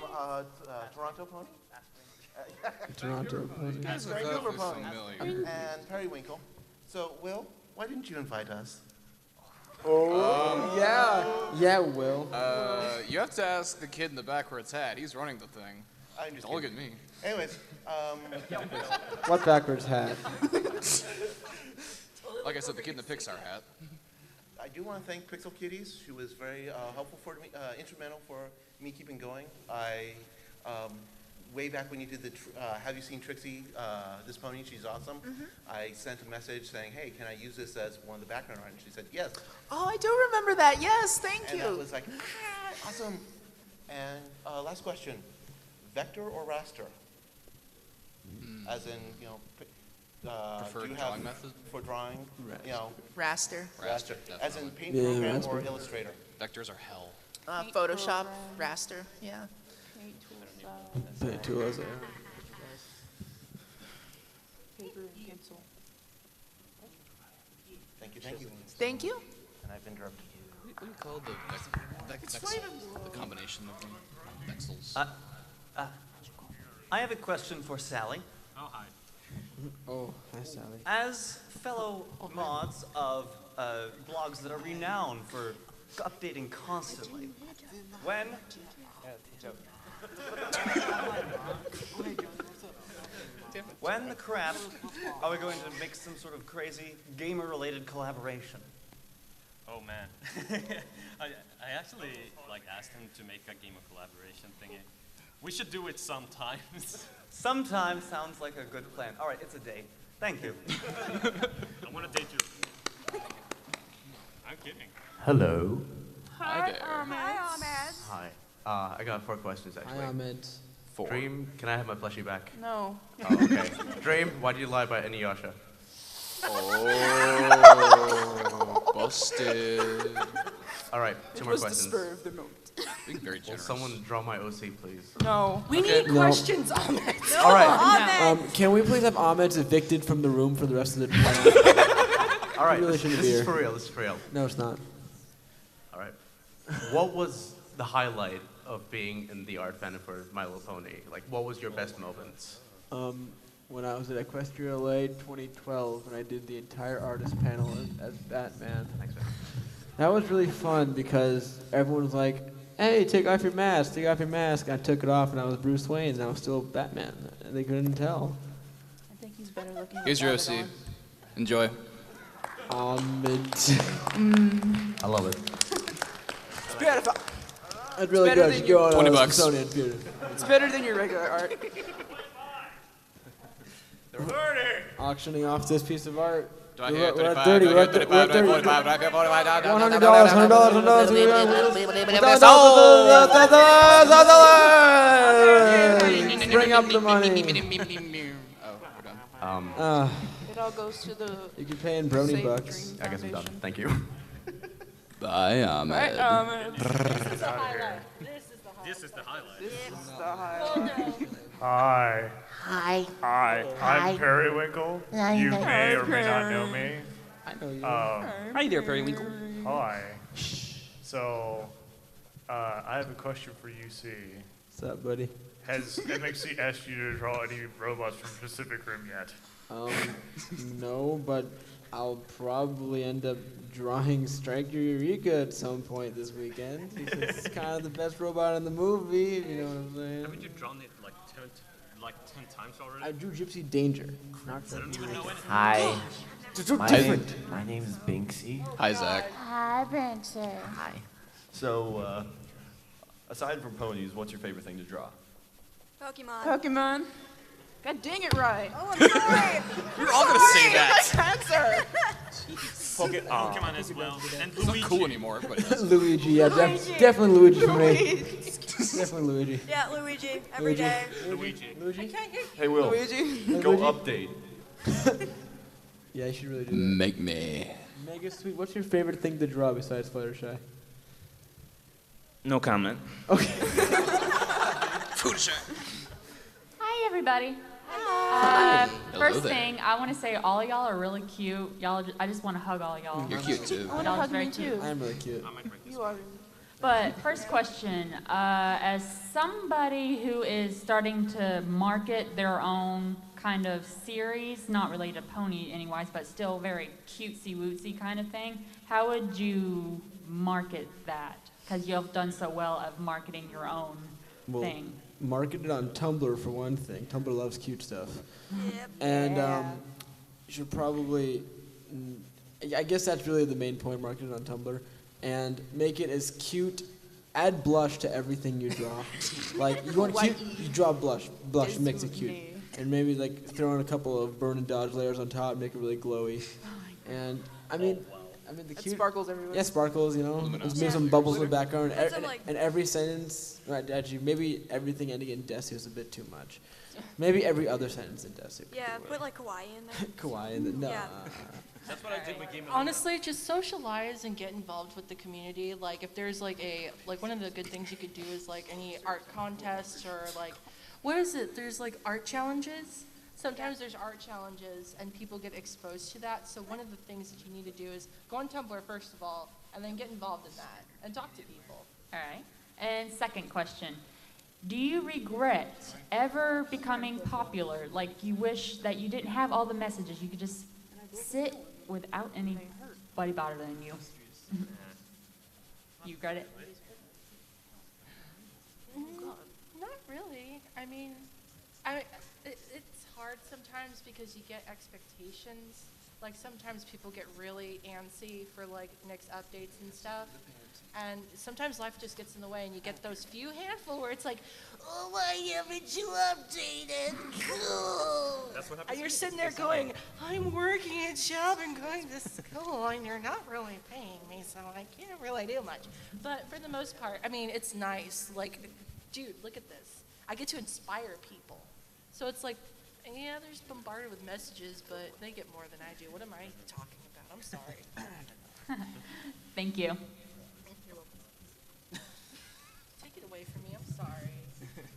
Toronto Pony. Toronto Pony. And Vancouver Pony. And Periwinkle. So, Will, why didn't you invite us? Oh, yeah, Will. You have to ask the kid in the back where it's at. He's running the thing. I'm just Don't look at kidding. me. Anyways, What backwards hat? Like I said, the kid in the Pixar hat. I do want to thank Pixel Kitties. She was very helpful for me, instrumental for me keeping going. Way back when you did the Have You Seen Trixie, this pony, she's awesome. I sent a message saying, hey, can I use this as one of the background art? And she said, yes. Oh, I do remember that. Yes, thank you. And I was like, awesome. And last question, vector or raster? As in, Preferred do you drawing have method? for drawing, Raster. Raster. As in paint Yeah, program or raster. Illustrator? Vectors are hell. Photoshop, raster, yeah. Paint tools, yeah. Paper and pencil. Thank you, thank you. Thank you. And I've interrupted you. What do you call the combination of them? Vexels. I have a question for Sally. Oh, hi. Oh, hi, Sally. As fellow mods of blogs that are renowned for updating constantly, when the crap are we going to make some sort of crazy gamer-related collaboration? Oh man, I actually asked him to make a game of collaboration thingy. We should do it sometimes. Sometime sounds like a good plan. All right, it's a date. Thank you. I want to date you. I'm kidding. Hello. Hi, Ahmed. Hi. I got 4 questions actually. Hi, Ahmed. 4. Dream, can I have my plushie back? No. Oh, okay. Dream, why do you lie about Inuyasha? Oh, busted. All right, 2 more questions. It was the spur of the moment. Being very Will generous. someone draw my OC, please? No. We Okay. need questions, Ahmed. No, all right. Can we please have Ahmed evicted from the room for the rest of the day? All right, Really this shouldn't be is here. for real. This is for real. No, it's not. All right. What was the highlight of being in the art fandom for My Little Pony? Like, what was your best moments? When I was at Equestria LA 2012, and I did the entire artist panel as Batman. Thanks, man. That was really fun because everyone was like, hey, take off your mask, take off your mask. I took it off and I was Bruce Wayne and I was still Batman. And they couldn't tell. I think he's better looking. Here's your without it OC. on. Enjoy. I love it. It's beautiful. That's really better good. than You your- go $20 to bucks. Smithsonian Theater. It's better than your regular art. Auctioning off this piece of art. Do I We're hear at 35? 30, Do I we're hear at 35? 30, Do I hear we're 45? Do I hear 45? $100. Bring up the money. Oh, we're done. It all goes to the. You can pay in brony Save bucks. Dream I guess I'm done. Foundation. Thank you. Bye, Ahmed. Right, This is the highlight. This is the highlight. This is the highlight. Hi. Hi. Hi. Hi. I'm Periwinkle. Hi, You nice. may or may not know me. I know you. Hi there, Periwinkle. Hi. So, I have a question for UC. What's up, buddy? Has MXC asked you to draw any robots from Pacific Rim yet? No, but I'll probably end up drawing Striker Eureka at some point this weekend. Because it's kind of the best robot in the movie, if you know what I'm saying. Haven't you drawn it like 10 times already? I drew Gypsy Danger. Not I don't even know anything. Hi. It's so My different. My name is Binksy. Hi, Zach. Hi, Binksy. Hi. So, aside from ponies, what's your favorite thing to draw? Pokemon. Pokemon. God dang it, right. Oh, I'm sorry. You're all gonna say that. Cancer. Pokemon as well. And It's not Luigi. cool anymore, but it does. Luigi, yeah, Luigi. definitely Luigi for me. Definitely Luigi. Yeah, Luigi. Every Luigi. day. Luigi. Hey, Will. Luigi. Go Luigi? update. Yeah, you should really do that. Make me. Mega Sweet, what's your favorite thing to draw besides Fluttershy? No comment. Hi, everybody. Hello First there. thing, I want to say all y'all are really cute. I just want to hug all y'all. You're cute too. I want to Y'all hug very me cute. too. I'm really cute. You are. But first question, as somebody who is starting to market their own kind of series, not related to pony anyways, but still very cutesy wootsy kind of thing, how would you market that? Because you've done so well of marketing your own Well, thing. market it on Tumblr for one thing. Tumblr loves cute stuff. Yep. And you should probably, I guess that's really the main point, market it on Tumblr. And make it as cute, add blush to everything you draw. Like, you want cute, you draw blush makes it cute. And maybe like throw in a couple of burn and dodge layers on top, make it really glowy. And I mean the cute sparkles everywhere. Yeah, sparkles. You know, Luminosity. maybe some bubbles in the background. Put some, like- And every sentence, right? Actually, maybe everything ending in desu is a bit too much. Maybe every other sentence in desu. Yeah, put like kawaii in there. Kawaii in the no. Yeah. That's what I did with Game of Honestly, just socialize and get involved with the community. Like, if there's like one of the good things you could do is like any art contests or like, what is it? There's like art challenges. Sometimes there's art challenges and people get exposed to that. So one of the things that you need to do is go on Tumblr first of all, and then get involved in that and talk to people. All right. And second question, do you regret ever becoming popular? Like you wish that you didn't have all the messages, you could just sit without anybody bothering you. You regret it? Not really. I mean, it's hard sometimes because you get expectations. Like sometimes people get really antsy for like next updates and stuff. And sometimes life just gets in the way and you get those few handful where it's like, oh, why haven't you updated? Cool. That's what happens. And you're sitting there going, I'm working a job and going to school and you're not really paying me, so I can't really do much. But for the most part, I mean, it's nice. Like, dude, look at this. I get to inspire people. So it's like, yeah, they're just bombarded with messages, but they get more than I do. What am I talking about? I'm sorry. Thank you. Take it away from me. I'm sorry.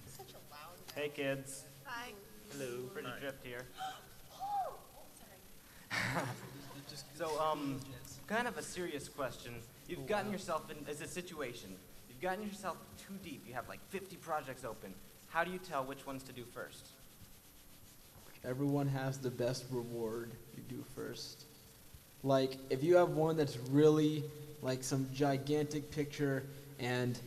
Such a loud. Hey, kids. Hi. Hello. Pretty Drift here. Sorry. So, kind of a serious question. You've gotten yourself in as a situation. You've gotten yourself too deep. You have like 50 projects open. How do you tell which ones to do first? Everyone has the best reward you do first. Like, if you have one that's really like some gigantic picture and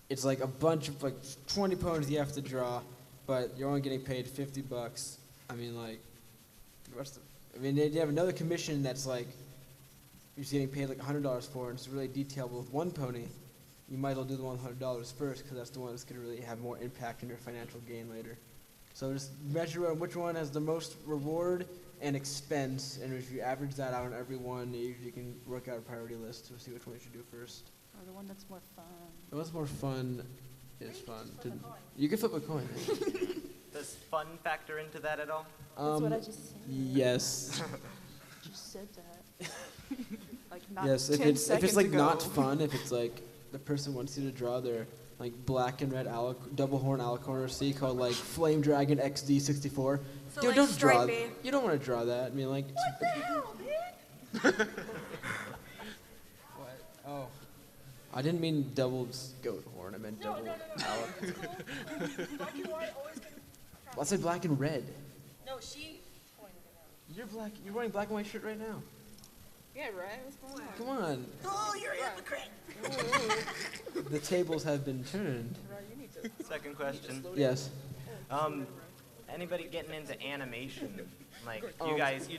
it's like a bunch of like 20 ponies you have to draw, but you're only getting paid $50. I mean, like, you have another commission that's like you're just getting paid like $100 for, and it's really detailed with one pony. You might as well do the $100 first because that's the one that's going to really have more impact on your financial gain later. So just measure which one has the most reward and expense, and if you average that out on every one, you can work out a priority list to see which one you should do first. Or the one that's more fun. The one's more fun is fun. You can flip a coin. Does fun factor into that at all? That's what I just said. Yes. You said that. Like not Yes, 10 if it's seconds like ago. not fun, if it's like the person wants you to draw their like black and red double horn alicorn C called like Flame Dragon XD64. So, Dude, like, don't draw. stripey. You don't want to draw that. I mean, like. What the hell, man? What? Oh. I didn't mean double goat horn. I meant double. Well, I said black and red. No, she pointed it out. You're black. You're wearing black and white shirt right now. Yeah, right? What's going on? Come on. Oh, you're a hypocrite. The tables have been turned. Second question. Yes. Anybody getting into animation? Like Oh. you guys, you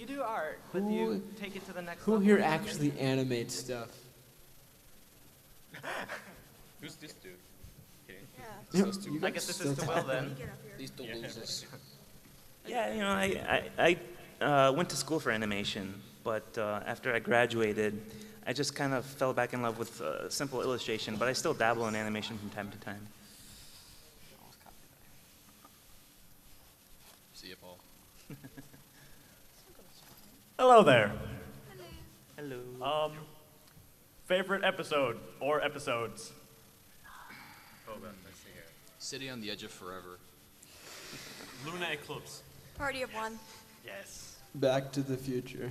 do art, but do you take it to the next Who level? here actually animates stuff? Who's this dude? Okay. Yeah. Those two. I guess this is to Will then. These two losers. Yeah, you know, I went to school for animation, but after I graduated, I just kind of fell back in love with simple illustration, but I still dabble in animation from time to time. See you, Paul. Hello there. Hello. Favorite episode or episodes? Oh, God, let's see here. City on the Edge of Forever. Luna Eclipse. Party of one. Yes. Back to the Future.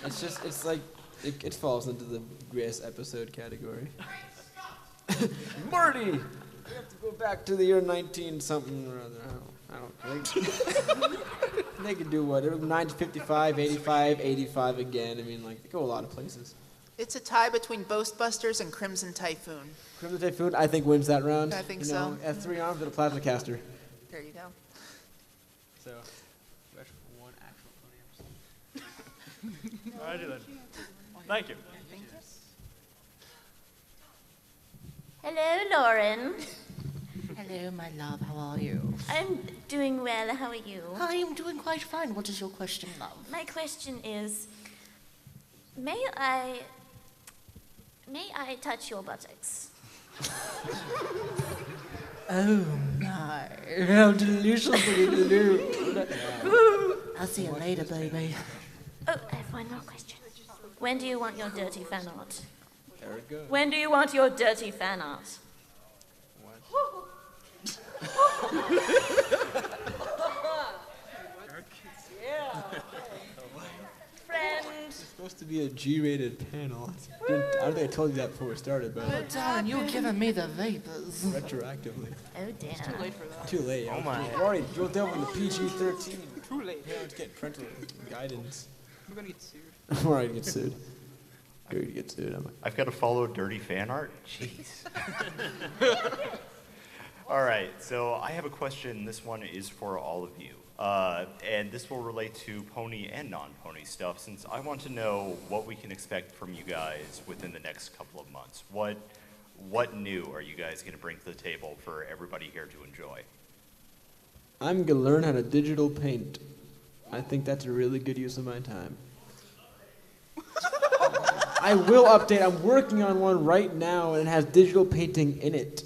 It's like, it falls into the greatest episode category. Marty! We have to go back to the year 19-something or other. I don't think. They could do what? 955, 85, 85 again. I mean, like, they go a lot of places. It's a tie between Ghostbusters and Crimson Typhoon. Crimson Typhoon, I think, wins that round. I think you so. know, Has 3 arms and a plasma caster. There you go. So, one actual pony episode. All righty then. Thank you. Hello, Lauren. Hello, my love. How are you? I'm doing well. How are you? I am doing quite fine. What is your question, love? My question is, may I touch your buttocks? Oh my! How delicious of you to do. I'll see you later, baby. Oh, I have one more question. When do you want your dirty fan art? Very good. When do you want your dirty fan art? Friend. It's supposed to be a G-rated panel. I don't think I told you that before we started, but Oh, darling, you're giving me the vapors. retroactively. Oh, damn. It's too late for that. Too late. Oh my. We've already drilled down with the PG-13. Too late. Parents get parental guidance. We're gonna get sued. I'm already get sued. Going to get sued, am I? I've got to follow dirty fan art? Jeez. All right, so I have a question. This one is for all of you. And this will relate to pony and non-pony stuff, since I want to know what we can expect from you guys within the next couple of months. What new are you guys going to bring to the table for everybody here to enjoy? I'm going to learn how to digital paint. I think that's a really good use of my time. I will update. I'm working on one right now, and it has digital painting in it.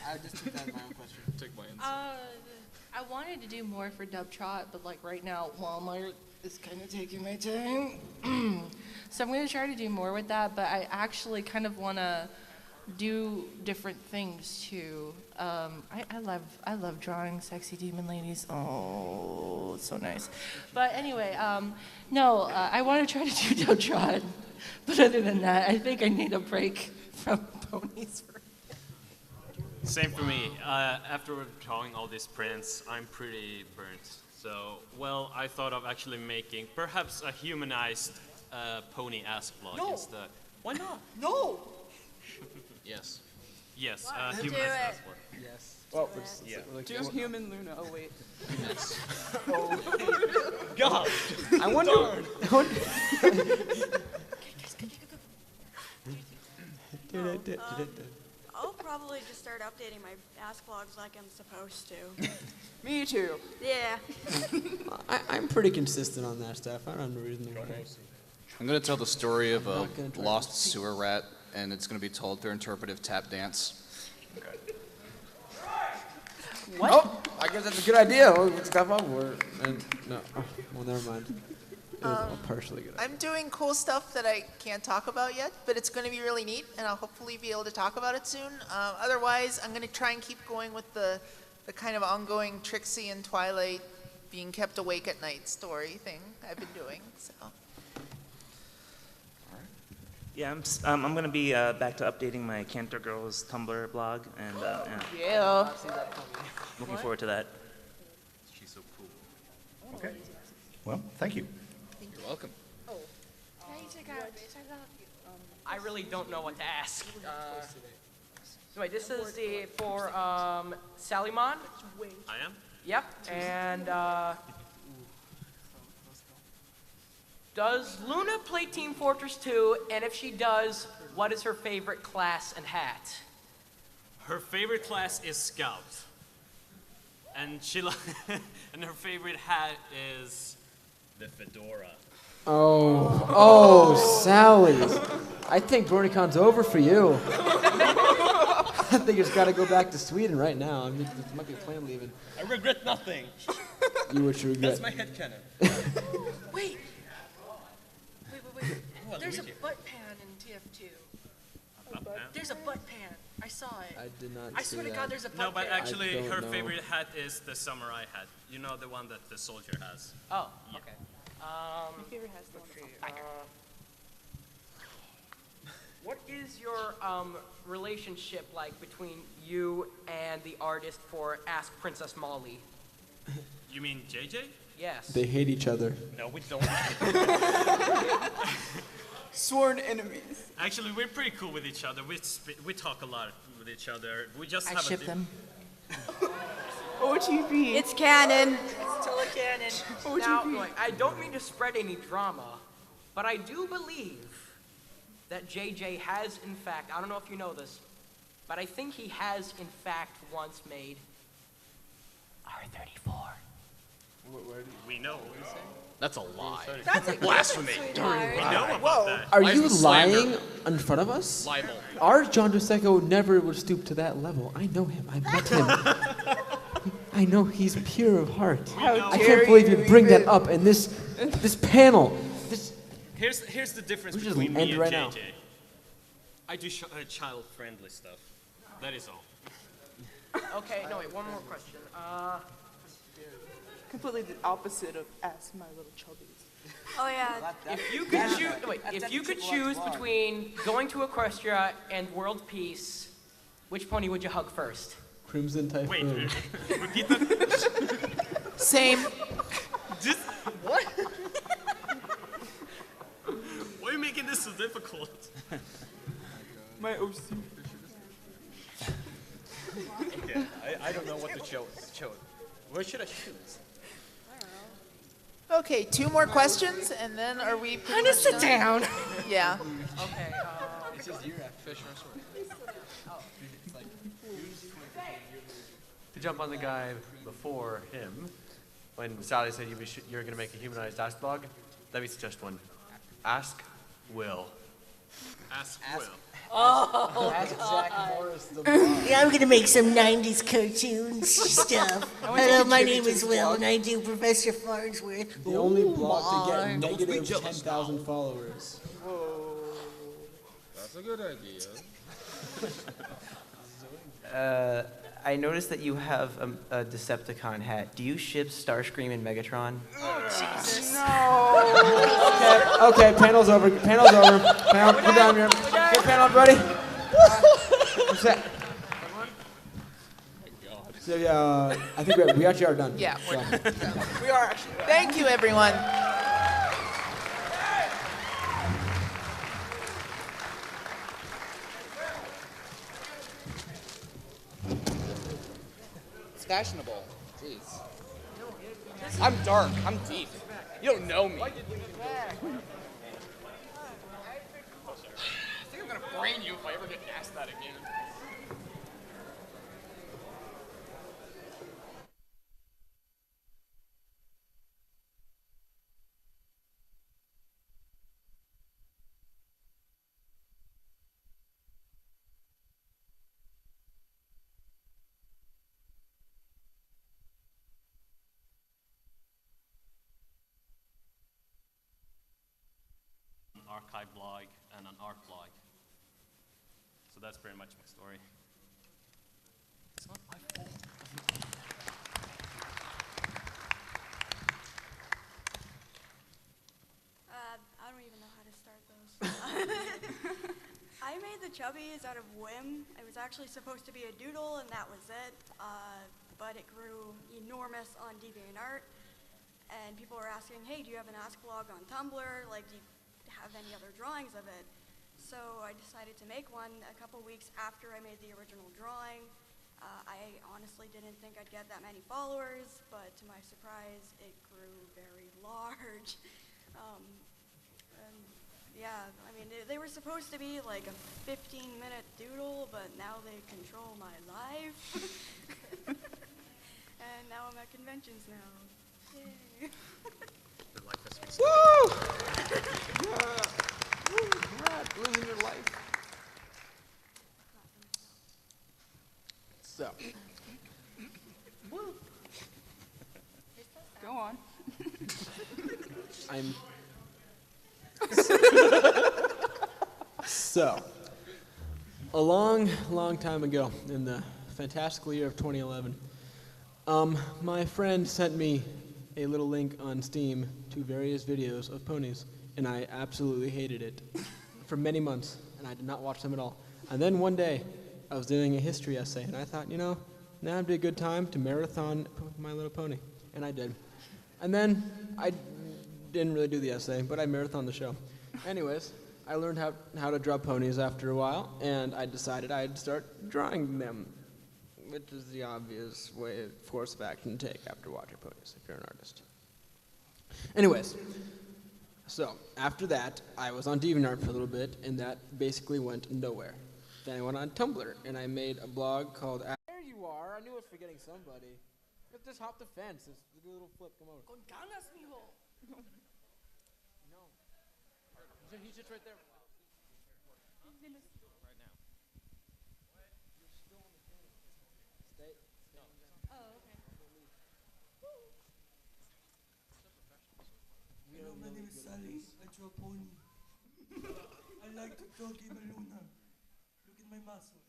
I just took that in my own question. Take my I wanted to do more for Dub Trot, but like right now, Walmart is kind of taking my time. So I'm going to try to do more with that, but I actually kind of want to do different things too. I love drawing sexy demon ladies. Oh, it's so nice. But anyway, I want to try to do Dub Trot, but other than that, I think I need a break from ponies. Same for me. After drawing all these prints, I'm pretty burnt. So, well, I thought of actually making perhaps a humanized pony ask blog No. instead. Why not? No! Yes. Yes, Let's do humanized it. ask blog. Yes. Well, Yeah. do human Luna. Oh wait. God! I wonder. I'll probably just start updating my Ask blogs like I'm supposed to. Me too. Yeah. I'm pretty consistent on that stuff. I don't have no reason to worry. I'm going to tell the story of a not gonna try lost sewer rat, and it's going to be told through interpretive tap dance. What? Oh, I guess that's a good idea. We'll step up for it. And no, well, never mind. It was all partially good. I'm doing cool stuff that I can't talk about yet, but it's going to be really neat, and I'll hopefully be able to talk about it soon. Otherwise, I'm going to try and keep going with the kind of ongoing Trixie and Twilight being kept awake at night story thing I've been doing. So. Yeah, I'm going to be back to updating my Cantor Girls Tumblr blog, and Yeah. looking forward to that. She's so cool. Okay. Well, thank you. You're welcome. I really don't know what to ask. Wait, this is for Sally Mon? I am? Yep, and does Luna play Team Fortress 2? And if she does, what is her favorite class and hat? Her favorite class is Scout. And and her favorite hat is the fedora. Oh, Sally. I think BronyCon's over for you. I think it's got to go back to Sweden right now. I mean, there might be a plane leaving. I regret nothing. You would regret. That's my headcanon. Wait. What, There's a Luigi? butt pan in TF2. There's a butt pan. I saw it. I did not I see swear to that. God, there's a butt No, but pan. actually, I don't her know. favorite hat is the samurai hat. You know, the one that the soldier has. Oh, Yeah. okay. What is your relationship like between you and the artist for Ask Princess Molly? You mean JJ? Yes. They hate each other. No, we don't. Sworn enemies. Actually, we're pretty cool with each other. We talk a lot with each other. We just have ship them. OTP. It's canon. It's totally canon. Now, look, I don't mean to spread any drama, but I do believe that JJ has, in fact, I don't know if you know this, but I think he has, in fact, once made R34. We know. That's a lie. That's a blasphemy. We know about that. Are I you slander. lying in front of us? Libel. Our John Dosecco never would stoop to that level. I know him. I met him. I know he's pure of heart. I can't believe you bring that up in this panel. Here's the difference We just between end me right and now. JJ. I do child-friendly stuff. That is all. Okay, no, wait, one more question. Completely the opposite of Ask My Little Chubbies. Oh yeah. If you could choose, if you could choose between going to Equestria and World Peace, which pony would you hug first? Crimson Typhoon. Wait, repeat that. Same. Just what? Why are you making this so difficult? My OC. Okay, I don't know what to choose. Where should I choose? Okay, 2 more questions, and then are we pretty Kinda much sit done? down. Yeah. Okay, This is your fish or sword. To jump on the guy before him, when Sally said you're going to make a humanized ask blog, let me suggest one. Ask Will. Ask Will. Oh, Ask Zach Morris the Yeah, I'm gonna make some 90s cartoons stuff. Hello, my name is Will, and I do Professor Farnsworth. The only blog to Mar. get negative 10,000 followers. That's a good idea. I noticed that you have a Decepticon hat. Do you ship Starscream and Megatron? Jesus. Okay, panel's over. Panel's over. Panel, we're down here. Get panel, buddy. What's that? So yeah, I think we actually are done. Yeah, so. we are actually. Thank you, everyone. It's fashionable. Jeez. I'm dark. I'm deep. You don't know me. I think I'm gonna brain you if I ever get asked that again. Archive blog and an art blog. So that's pretty much my story. It's not my fault. I don't even know how to start those. I made the chubbies out of whim. It was actually supposed to be a doodle, and that was it. But it grew enormous on DeviantArt, and people were asking, hey, do you have an Ask blog on Tumblr? Like, do you have any other drawings of it? So I decided to make one a couple weeks after I made the original drawing. I honestly didn't think I'd get that many followers, but to my surprise, it grew very large. And yeah, I mean, they were supposed to be like a 15-minute doodle, but now they control my life. And now I'm at conventions now. Yay. Woo! Yeah. Woo, congrats, living your life. So. Go on. I'm. So, a long, long time ago, in the fantastical year of 2011, my friend sent me a little link on Steam to various videos of ponies, and I absolutely hated it for many months, and I did not watch them at all. And then one day, I was doing a history essay, and I thought, you know, now would be a good time to marathon My Little Pony, and I did. And then I didn't really do the essay, but I marathoned the show. Anyways, I learned how to draw ponies after a while, and I decided I'd start drawing them, which is the obvious course of action to take after watching ponies, if you're an artist. Anyways, so after that, I was on DeviantArt for a little bit, and that basically went nowhere. Then I went on Tumblr, and I made a blog called... There you are! I knew I was forgetting somebody. Just hop the fence. Just do a little flip. Come over. Con ganas, mijo. No. He sits right there. Right now. You're still on the phone. Stay. Oh, okay. Hello, my name is Sally. I draw pony. I like to draw Gimaluna. Look at my muscles.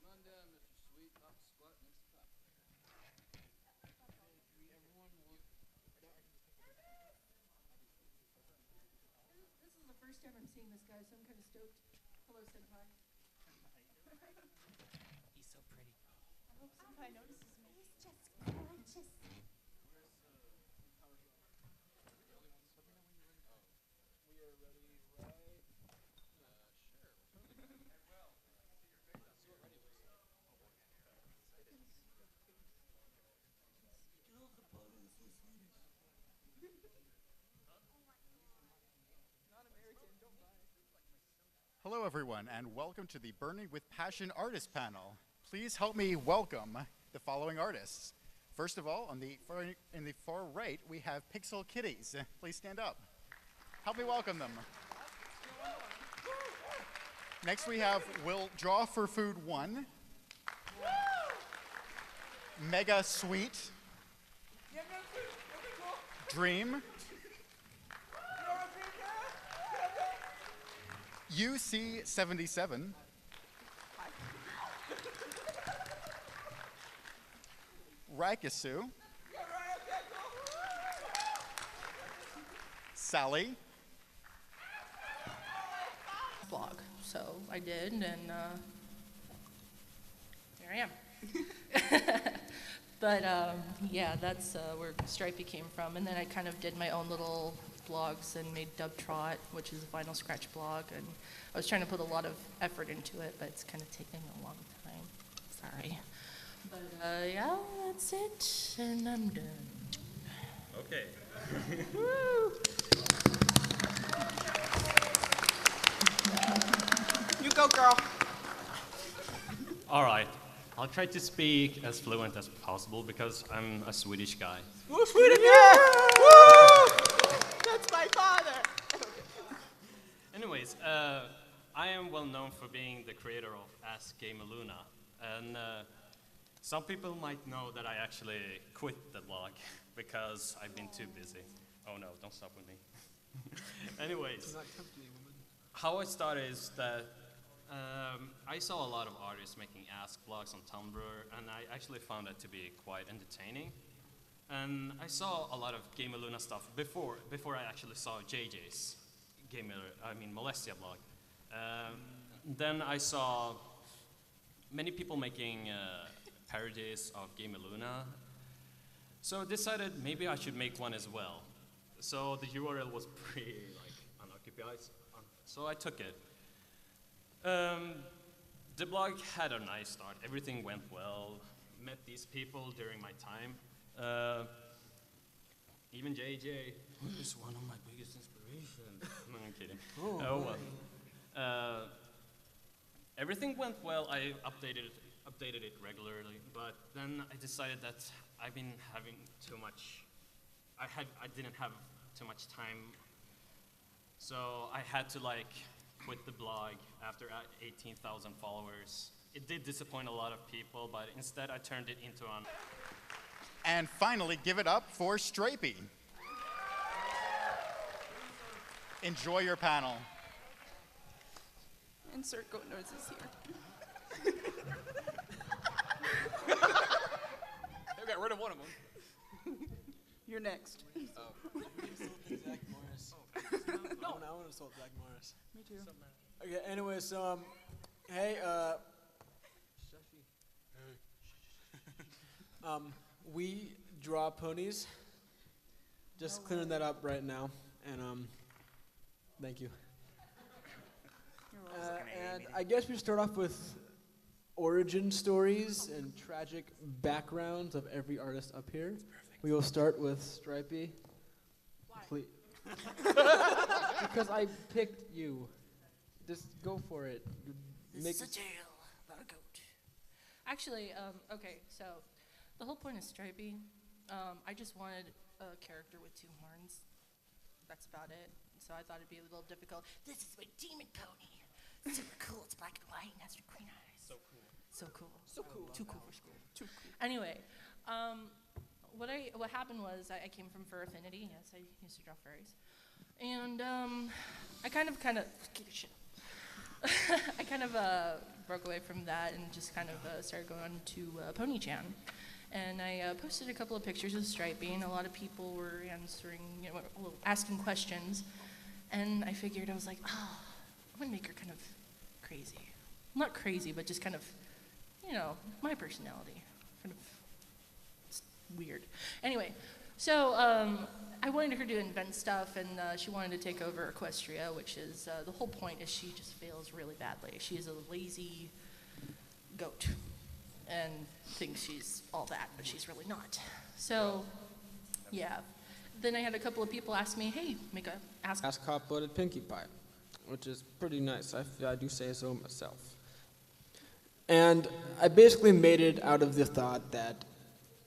Come on down, Mr. Sweet. Pop a squat next to Pop. This is the first time I'm seeing this guy, so I'm kind of stoked. Hello, Senpai. He's so pretty. I hope Senpai notices me. He's just gorgeous. Hello, everyone, and welcome to the Burning with Passion Artist Panel. Please help me welcome the following artists. First of all, in the far right, we have Pixel Kitties. Please stand up. Help me welcome them. Next, we have Will Draw for Food 1, Mega Sweet, Dream, UC77, Raikasu, Sally. Blog. So I did, and here I am. But yeah, that's where Stripey came from. And then I kind of did my own little blogs and made Dub Trot, which is a vinyl scratch blog. And I was trying to put a lot of effort into it, but it's kind of taking a long time. Sorry. But yeah, that's it, and I'm done. Okay. Woo! You go, girl. All right. I'll try to speak as fluent as possible because I'm a Swedish guy. Woo, Sweden, yeah! Woo! That's my father. Anyways, I am well known for being the creator of Ask Gamaluna, and some people might know that I actually quit the blog because I've been too busy. Oh no, don't stop with me. Anyways, how I started is that I saw a lot of artists making Ask blogs on Tumblr, and I actually found that to be quite entertaining. And I saw a lot of Gamaluna stuff before I actually saw JJ's Molestia blog. Then I saw many people making parodies of Gamaluna, so I decided maybe I should make one as well. So the URL was pretty unoccupied, so I took it. The blog had a nice start. Everything went well. Met these people during my time. Even JJ, who is one of my biggest inspirations. No, I'm kidding. Oh well. Everything went well. I updated it regularly, but then I decided that I've been having too much. I didn't have too much time, so I had to quit the blog after 18,000 followers. It did disappoint a lot of people, but instead I turned it into an. And finally, give it up for Stripey. Enjoy your panel. Insert goat noses here. I got rid of one of them. You're next. Oh. Zach Morris. No, I want to insult Zach Morris. Me too. Okay, anyway, so, hey, we draw ponies. Just clearing that up right now, and, thank you. And I guess we start off with origin stories and tragic backgrounds of every artist up here. We will start with Stripey. Why? Because I picked you. Just go for it. This is a jail, not a goat. Actually, okay, so the whole point of Stripey, I just wanted a character with two horns. That's about it. So I thought it'd be a little difficult. This is my demon pony. Super cool. It's black and white and has green eyes. So cool. So cool. So cool. Too cool for school. Too cool. Anyway, what happened was I came from Fur Affinity. Yes, I used to draw furries, and I kind of I kind of broke away from that and just kind of started going to PonyChan. And I posted a couple of pictures of Stripey, and a lot of people were answering, asking questions. And I figured, I was like, I'm gonna make her kind of crazy. Not crazy, but just kind of, my personality. Kind of weird. Anyway, so I wanted her to invent stuff, and she wanted to take over Equestria, which is, the whole point is she just fails really badly. She is a lazy goat and thinks she's all that, but she's really not. So, yeah. Then I had a couple of people ask me, hey, make a ask. Ask hot-blooded Pinkie Pie, which is pretty nice. I do say so myself. And I basically made it out of the thought that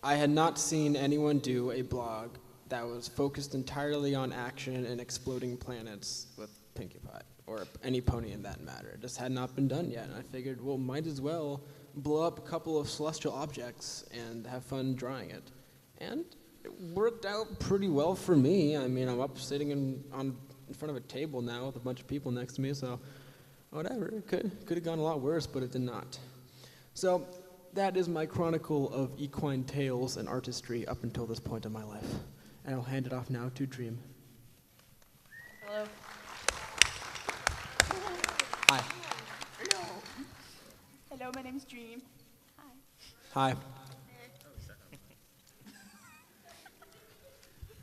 I had not seen anyone do a blog that was focused entirely on action and exploding planets with Pinkie Pie, or any pony in that matter. It just had not been done yet, and I figured, well, might as well blow up a couple of celestial objects and have fun drawing it. And it worked out pretty well for me. I mean, I'm up sitting in front of a table now with a bunch of people next to me, so whatever. It could have gone a lot worse, but it did not. So that is my chronicle of equine tales and artistry up until this point in my life. And I'll hand it off now to Dream. Hello. Hi. Hello. Hello, my name's Dream. Hi.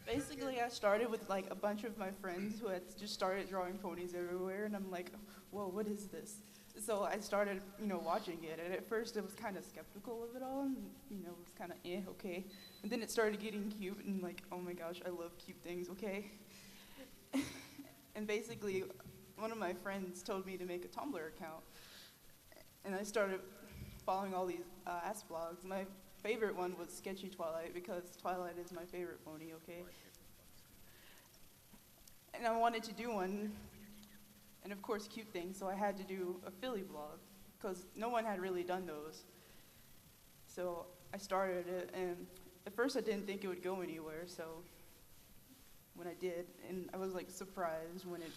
Basically, I started with like a bunch of my friends who had just started drawing ponies everywhere, and I'm like, whoa, what is this? So I started, watching it, and at first it was kind of skeptical of it all, and, it was kind of okay. And then it started getting cute, and like, oh my gosh, I love cute things, okay? And basically, one of my friends told me to make a Tumblr account, and I started following all these ass blogs. My favorite one was Sketchy Twilight, because Twilight is my favorite pony, okay? And I wanted to do one, and of course cute things, so I had to do a Philly blog, because no one had really done those. So I started it, and at first I didn't think it would go anywhere, so when I did, and I was like surprised when it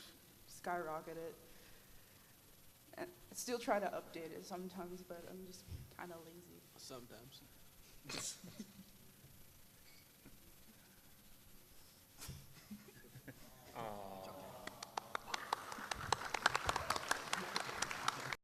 skyrocketed. And I still try to update it sometimes, but I'm just kind of lazy. Sometimes.